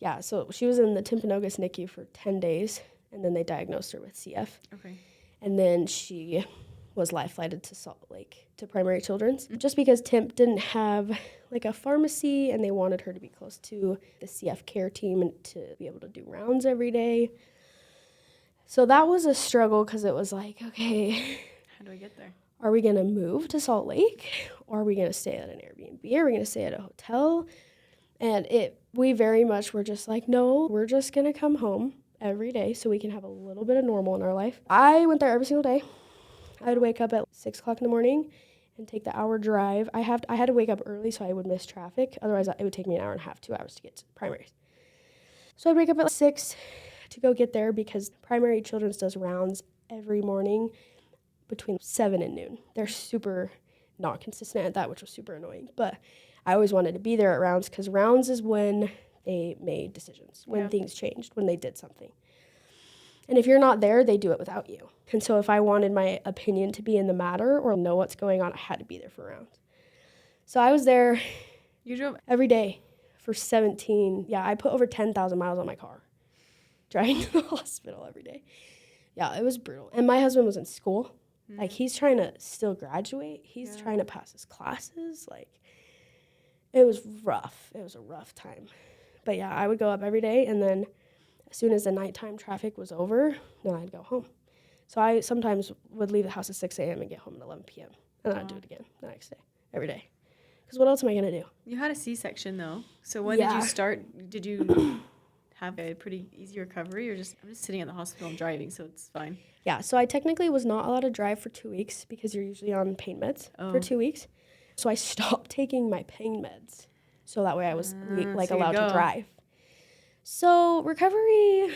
S2: yeah, so she was in the Timpanogos NICU for 10 days, and then they diagnosed her with CF.
S1: Okay.
S2: And then she was life flighted to Salt Lake, to Primary Children's, just because Timp didn't have, like, a pharmacy, and they wanted her to be close to the CF care team and to be able to do rounds every day. So that was a struggle because it was like, okay,
S1: How do I get there?
S2: are we going to move to Salt Lake, or are we going to stay at an Airbnb? Are we going to stay at a hotel? And we very much were just like, no, we're just going to come home every day so we can have a little bit of normal in our life. I went there every single day. I would wake up at 6 o'clock in the morning and take the hour drive. I had to wake up early so I would miss traffic. Otherwise, it would take me an hour and a half, 2 hours to get to primaries. So I'd wake up at 6 to go get there because Primary Children's does rounds every morning between 7 and noon. They're super not consistent at that, which was super annoying. But I always wanted to be there at rounds because rounds is when they made decisions, when things changed, when they did something. And if you're not there, they do it without you. And so if I wanted my opinion to be in the matter or know what's going on, I had to be there for rounds. So I was there every day for 17. Yeah, I put over 10,000 miles on my car driving to the hospital every day. Yeah, it was brutal. And my husband was in school. Like, he's trying to still graduate. He's trying to pass his classes. Like, it was rough. It was a rough time. But, yeah, I would go up every day, and then as soon as the nighttime traffic was over, then I'd go home. So I sometimes would leave the house at 6 a.m. and get home at 11 p.m., and then I'd do it again the next day, every day. Because what else am I going to do?
S1: You had a C-section, though. So when did you start? Did you have a pretty easy recovery, or I'm just sitting at the hospital and driving, so it's fine?
S2: Yeah, so I technically was not allowed to drive for 2 weeks because you're usually on pain meds for 2 weeks. So I stopped taking my pain meds. So that way I was allowed to drive. So recovery,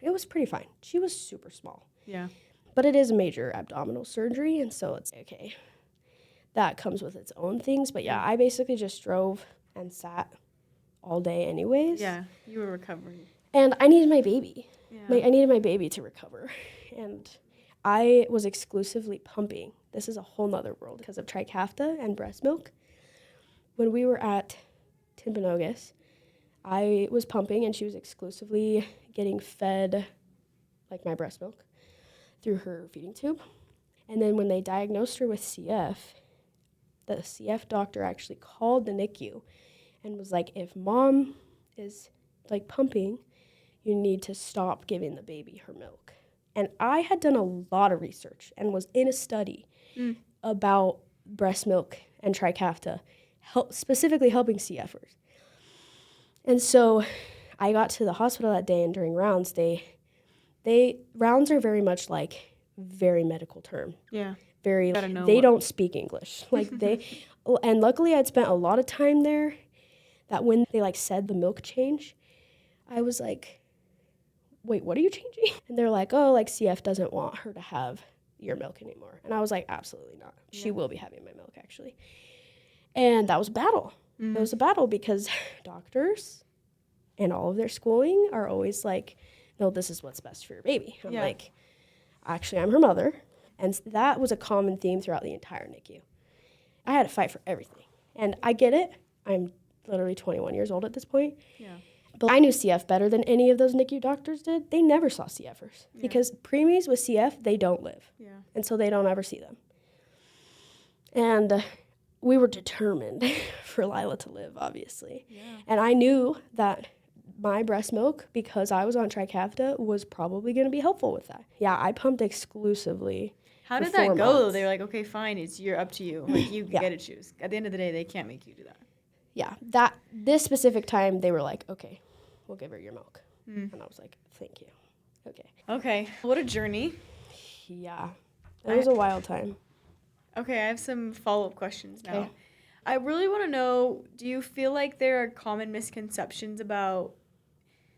S2: it was pretty fine. She was super small.
S1: Yeah.
S2: But it is a major abdominal surgery, and so it's okay. That comes with its own things. But yeah, I basically just drove and sat all day anyways.
S1: Yeah, you were recovering.
S2: And I needed my baby.
S1: Yeah.
S2: I needed my baby to recover. And I was exclusively pumping. This is a whole nother world because of Trikafta and breast milk. When we were at Timpanogos, I was pumping and she was exclusively getting fed like my breast milk through her feeding tube. And then when they diagnosed her with CF, the CF doctor actually called the NICU and was like, if mom is like pumping, you need to stop giving the baby her milk. And I had done a lot of research and was in a study about breast milk and Trikafta, specifically helping CFers. And so I got to the hospital that day, and during rounds, rounds are very much like very medical term.
S1: Yeah.
S2: Very,
S1: Gotta know
S2: they
S1: what-
S2: don't speak English. Like and luckily I'd spent a lot of time there that when they like said the milk change, I was like, wait, what are you changing? And they're like, oh, like CF doesn't want her to have your milk anymore. And I was like, absolutely not.
S1: Yeah.
S2: She will be having my milk, actually. And that was a battle.
S1: Mm.
S2: It was a battle because doctors and all of their schooling are always like, no, this is what's best for your baby. I'm like, actually, I'm her mother. And that was a common theme throughout the entire NICU. I had to fight for everything. And I get it. I'm literally 21 years old at this point.
S1: Yeah.
S2: But I knew CF better than any of those NICU doctors did. They never saw CFers because preemies with CF, they don't live.
S1: Yeah.
S2: And so they don't ever see them. And we were determined for Lila to live, obviously.
S1: Yeah.
S2: And I knew that my breast milk, because I was on Trikafta, was probably going to be helpful with that. Yeah, I pumped exclusively.
S1: How did
S2: for 4
S1: that go?
S2: months.
S1: They were like, okay, fine, you're up to you. Like, you get to choose. At the end of the day, they can't make you do that.
S2: Yeah, this specific time, they were like, okay, we'll give her your milk. And I was like, thank you. Okay.
S1: Okay. What a journey.
S2: Yeah, it was a wild time.
S1: Okay, I have some follow-up questions now.
S2: Okay.
S1: I really want to know, do you feel like there are common misconceptions about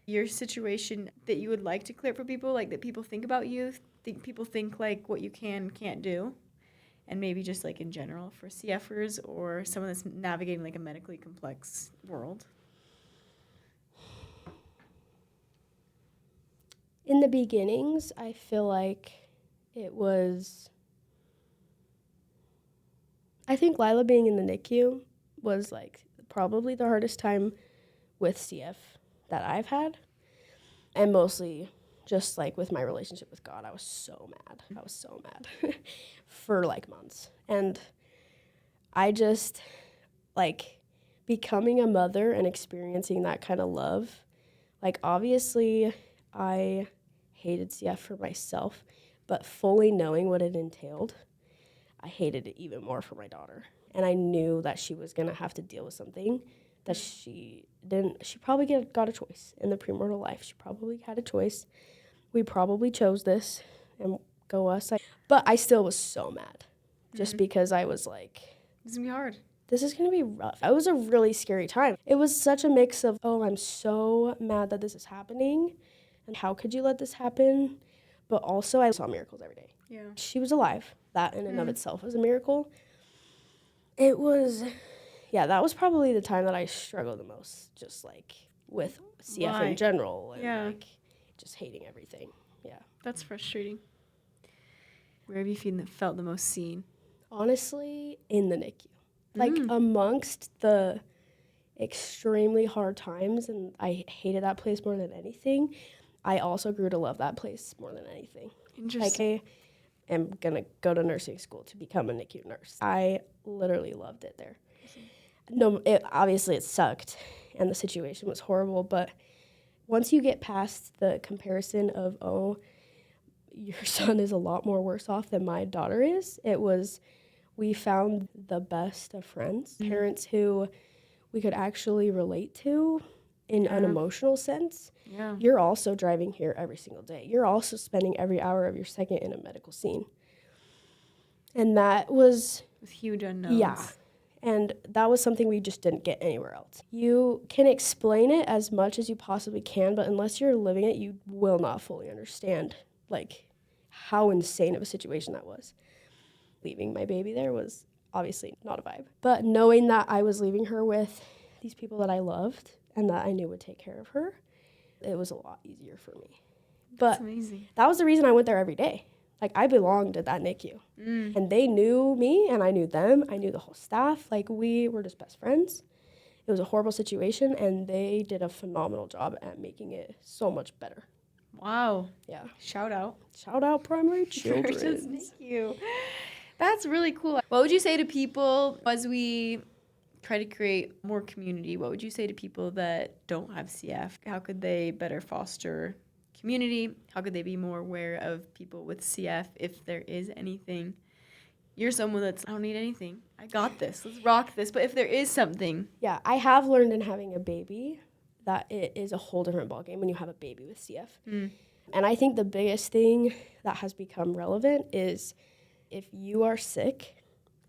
S1: your situation that you would like to clear up for people, like that people think about you, people think like what you can't do, and maybe just like in general for CFers or someone that's navigating like a medically complex world?
S2: In the beginnings, I feel like I think Lila being in the NICU was like probably the hardest time with CF that I've had. And mostly just like with my relationship with God, I was so mad for like months. And I just like becoming a mother and experiencing that kind of love. Like obviously I hated CF for myself, but fully knowing what it entailed, I hated it even more for my daughter. And I knew that she was going to have to deal with something that she probably got a choice in the premortal life. She probably had a choice. We probably chose this and go us. But I still was so mad just because I was like,
S1: This is going to be hard.
S2: This is going to be rough. It was a really scary time. It was such a mix of, oh, I'm so mad that this is happening. And how could you let this happen? But also I saw miracles every day.
S1: Yeah.
S2: She was alive. That in and of itself was a miracle. It was, that was probably the time that I struggled the most, just like with CF in general and like just hating everything. Yeah.
S1: That's frustrating. Where have you felt the most seen?
S2: Honestly, in the NICU. Like amongst the extremely hard times, and I hated that place more than anything, I also grew to love that place more than anything.
S1: Interesting.
S2: Like, I am going to go to nursing school to become a NICU nurse. I literally loved it there. No, obviously it sucked, and the situation was horrible, but once you get past the comparison of, oh, your son is a lot more worse off than my daughter is, we found the best of friends, parents who we could actually relate to in an emotional sense.
S1: Yeah.
S2: You're also driving here every single day. You're also spending every hour of your second in a medical scene. And that was...
S1: With huge unknowns.
S2: Yeah. And that was something we just didn't get anywhere else. You can explain it as much as you possibly can, but unless you're living it, you will not fully understand, like, how insane of a situation that was. Leaving my baby there was obviously not a vibe. But knowing that I was leaving her with these people that I loved and that I knew would take care of her, it was a lot easier for me. But
S1: That's amazing.
S2: That was the reason I went there every day. Like, I belonged at that NICU. And they knew me, and I knew them. I knew the whole staff. Like, we were just best friends. It was a horrible situation, and they did a phenomenal job at making it so much better.
S1: Wow.
S2: Yeah.
S1: Shout out.
S2: Shout out Primary Children.
S1: Thank you. That's really cool. What would you say to people as we try to create more community? What would you say to people that don't have CF? How could they better foster community? How could they be more aware of people with CF if there is anything? You're someone that's, I don't need anything. I got this. Let's rock this. But if there is something.
S2: Yeah, I have learned in having a baby that it is a whole different ballgame when you have a baby with CF. And I think the biggest thing that has become relevant is if you are sick,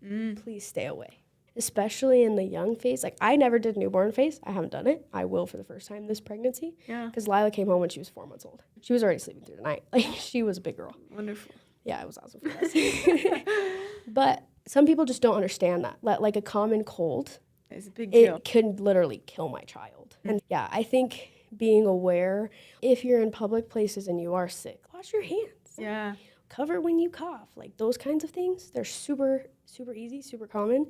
S2: please stay away. Especially in the young phase. Like, I never did newborn phase. I haven't done it. I will for the first time this pregnancy.
S1: Yeah.
S2: Because Lila came home when she was 4 months old. She was already sleeping through the night. Like, she was a big girl.
S1: Wonderful.
S2: Yeah, it was awesome for us. But some people just don't understand that. Like, a common cold,
S1: It's a big deal.
S2: it could literally kill my child. And yeah, I think being aware, if you're in public places and you are sick, wash your hands.
S1: Yeah.
S2: Cover when you cough. Like, those kinds of things, they're super, super easy, super common.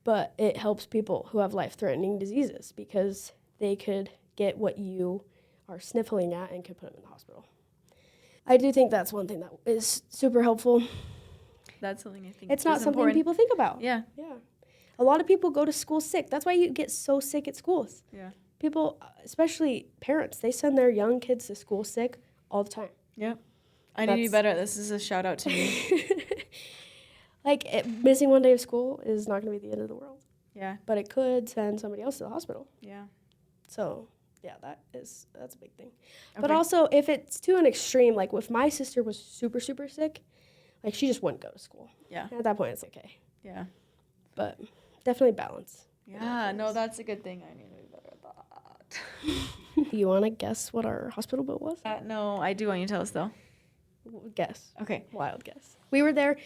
S2: But it helps people who have life-threatening diseases because they could get what you are sniffling at and could put them in the hospital. I do think that's one thing that is super helpful.
S1: That's something I think
S2: It's not
S1: is
S2: something
S1: important.
S2: people think about.
S1: Yeah.
S2: Yeah. A lot of people go to school sick. That's why you get so sick at schools.
S1: Yeah.
S2: People, especially parents, they send their young kids to school sick all the time.
S1: Yeah. I need to be better at this. This is a shout out to me.
S2: Like, missing one day of school is not going to be the end of the world.
S1: Yeah.
S2: But it could send somebody else to the hospital.
S1: Yeah.
S2: So, yeah, that's a big thing.
S1: Okay.
S2: But also, if it's to an extreme, like if my sister was super, super sick, like she just wouldn't go to school.
S1: Yeah.
S2: And at that point, it's okay.
S1: Yeah.
S2: But definitely balance.
S1: Yeah. No, that's a good thing. I need to be better at that.
S2: You want to guess what our hospital bill was?
S1: No, I do want you to tell us though.
S2: Guess.
S1: Okay.
S2: Wild guess. We were there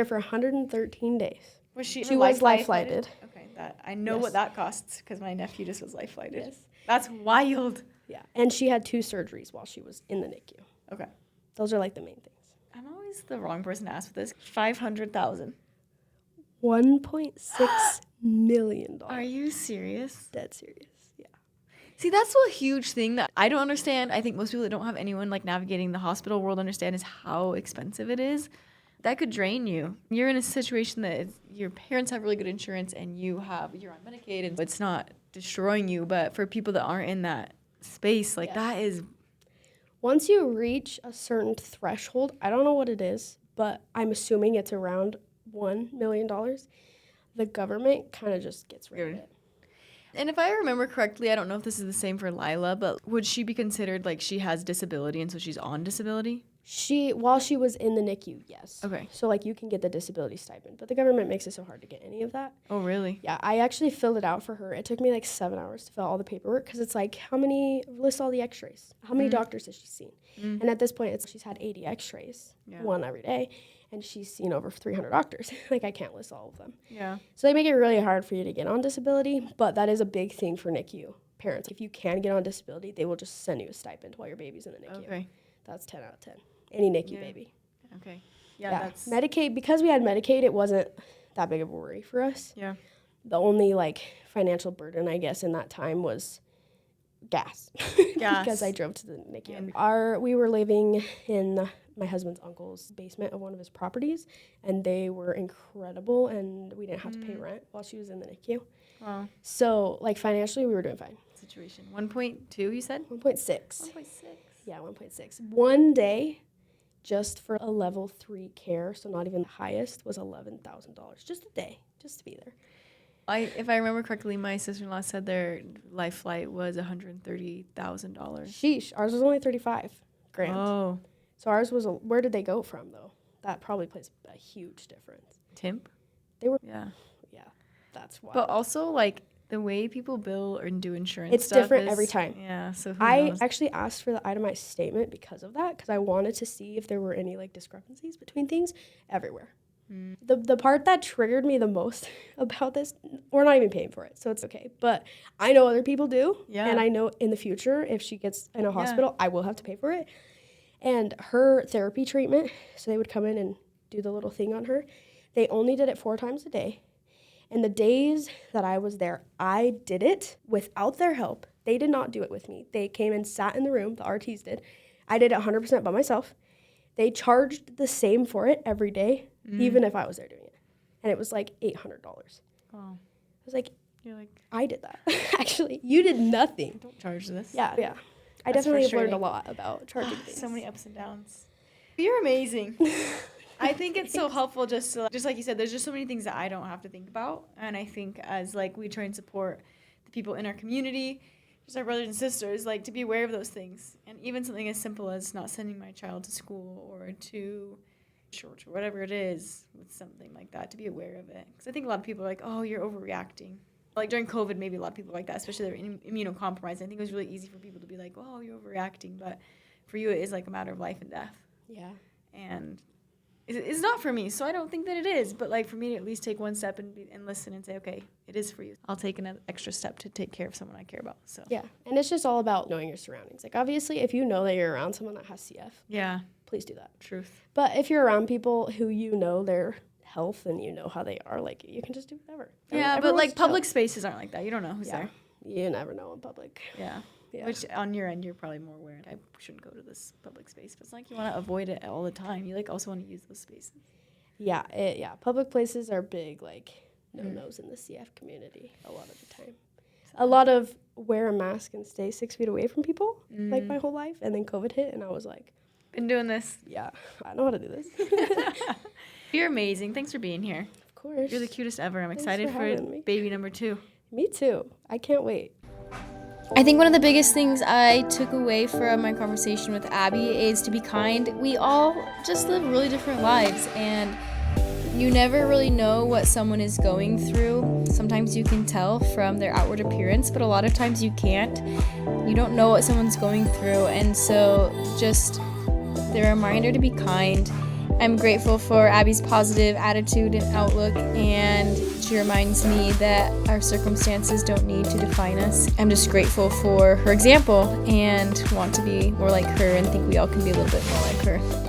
S2: for 113 days.
S1: Was she
S2: was life flighted.
S1: Okay, that I know
S2: Yes.
S1: what that costs because my nephew just was life flighted.
S2: Yes.
S1: That's wild.
S2: Yeah. And she had 2 surgeries while she was in the NICU.
S1: Okay.
S2: Those are like the main things.
S1: I'm always the wrong person to ask for this. 500,000.
S2: $1.6 million.
S1: Are you serious?
S2: Dead serious. Yeah.
S1: See, that's a huge thing that I don't understand. I think most people that don't have anyone like navigating the hospital world understand is how expensive it is. That could drain you. You're in a situation that your parents have really good insurance and you're on Medicaid and it's not destroying you. But for people that aren't in that space, like that is.
S2: Once you reach a certain threshold, I don't know what it is, but I'm assuming it's around $1 million, the government kind of just gets rid of it.
S1: And if I remember correctly, I don't know if this is the same for Lila, but would she be considered like she has disability and so she's on disability?
S2: While she was in the NICU, yes.
S1: Okay.
S2: So, like, you can get the disability stipend, but the government makes it so hard to get any of that.
S1: Oh, really?
S2: Yeah, I actually filled it out for her. It took me like 7 hours to fill out all the paperwork because it's like, list all the x-rays. How many doctors has she seen? And at this point, she's had 80 x-rays, one every day, and she's seen over 300 doctors. Like, I can't list all of them.
S1: Yeah.
S2: So they make it really hard for you to get on disability, but that is a big thing for NICU parents. If you can get on disability, they will just send you a stipend while your baby's in the NICU.
S1: Okay.
S2: That's 10 out of 10. Any NICU baby.
S1: Okay. Yeah, that's.
S2: Medicaid, because we had Medicaid, it wasn't that big of a worry for us.
S1: Yeah.
S2: The only, like, financial burden, I guess, in that time was gas. Because I drove to the NICU. We were living in my husband's uncle's basement of one of his properties, and they were incredible, and we didn't have to pay rent while she was in the NICU.
S1: Wow.
S2: So, like, financially, we were doing fine.
S1: Situation. 1.2, you said?
S2: 1.6.
S1: 1.6.
S2: Yeah, 1.6. One day, just for a level 3 care, so not even the highest, was $11,000. Just a day, just to be there.
S1: If I remember correctly, my sister-in-law said their life flight was $130,000.
S2: Sheesh, ours was only 35 grand.
S1: Oh.
S2: So ours was, where did they go from, though? That probably plays a huge difference.
S1: Temp?
S2: They were,
S1: Yeah.
S2: that's why.
S1: But also, like, the way people bill or do insurance
S2: It's
S1: stuff
S2: different
S1: is,
S2: every time.
S1: Yeah, so who
S2: I
S1: knows?
S2: actually asked for the itemized statement because of that, because I wanted to see if there were any, like, discrepancies between things everywhere. The part that triggered me the most about this, we're not even paying for it, so it's okay. But I know other people do, and I know in the future, if she gets in a hospital, I will have to pay for it. And her therapy treatment, so they would come in and do the little thing on her, they only did it 4 times a day. And the days that I was there, I did it without their help. They did not do it with me. They came and sat in the room, the RTs did. I did it 100% by myself. They charged the same for it every day, even if I was there doing it. And it was like $800.
S1: Wow.
S2: I was like,
S1: You're like,
S2: I did that. Actually, you did nothing.
S1: don't charge this.
S2: Yeah. I
S1: That's
S2: definitely have learned
S1: frustrating.
S2: a lot about charging things.
S1: So many ups and downs. You're amazing. I think it's so helpful just like you said, there's just so many things that I don't have to think about. And I think as like we try and support the people in our community just our brothers and sisters, like, to be aware of those things. And even something as simple as not sending my child to school or to church or whatever it is, with something like that, to be aware of it. Because I think a lot of people are like, oh, you're overreacting. Like during COVID, maybe a lot of people like that, especially they're immunocompromised. I think it was really easy for people to be like, oh, you're overreacting. But for you, it is like a matter of life and death.
S2: Yeah.
S1: And it's not for me, so I don't think that it is. But like for me to at least take one step and listen and say, okay, it is for you. I'll take an extra step to take care of someone I care about. So
S2: Yeah, and it's just all about knowing your surroundings. Like obviously, if you know that you're around someone that has CF,
S1: yeah,
S2: please do that.
S1: truth.
S2: But if you're around people who you know their health and you know how they are, like you can just do whatever.
S1: Yeah, but like public spaces aren't like that. You don't know who's there.
S2: You never know in public.
S1: Yeah.
S2: Yeah.
S1: Which on your end, you're probably more aware. I shouldn't go to this public space, but it's like you want to avoid it all the time. You like also want to use those spaces.
S2: Yeah, public places are big, like, no-nos in the CF community a lot of the time. A lot of wear a mask and stay 6 feet away from people, like, my whole life. And then COVID hit, and I was like...
S1: Been doing this.
S2: Yeah, I know how to do this.
S1: You're amazing. Thanks for being here.
S2: Of course.
S1: You're the cutest ever. I'm
S2: Thanks
S1: excited for
S2: me.
S1: baby number 2.
S2: Me too. I can't wait.
S1: I think one of the biggest things I took away from my conversation with Abby is to be kind. We all just live really different lives, and you never really know what someone is going through. Sometimes you can tell from their outward appearance, but a lot of times you can't. You don't know what someone's going through, and so just the reminder to be kind. I'm grateful for Abby's positive attitude and outlook, and she reminds me that our circumstances don't need to define us. I'm just grateful for her example and want to be more like her and think we all can be a little bit more like her.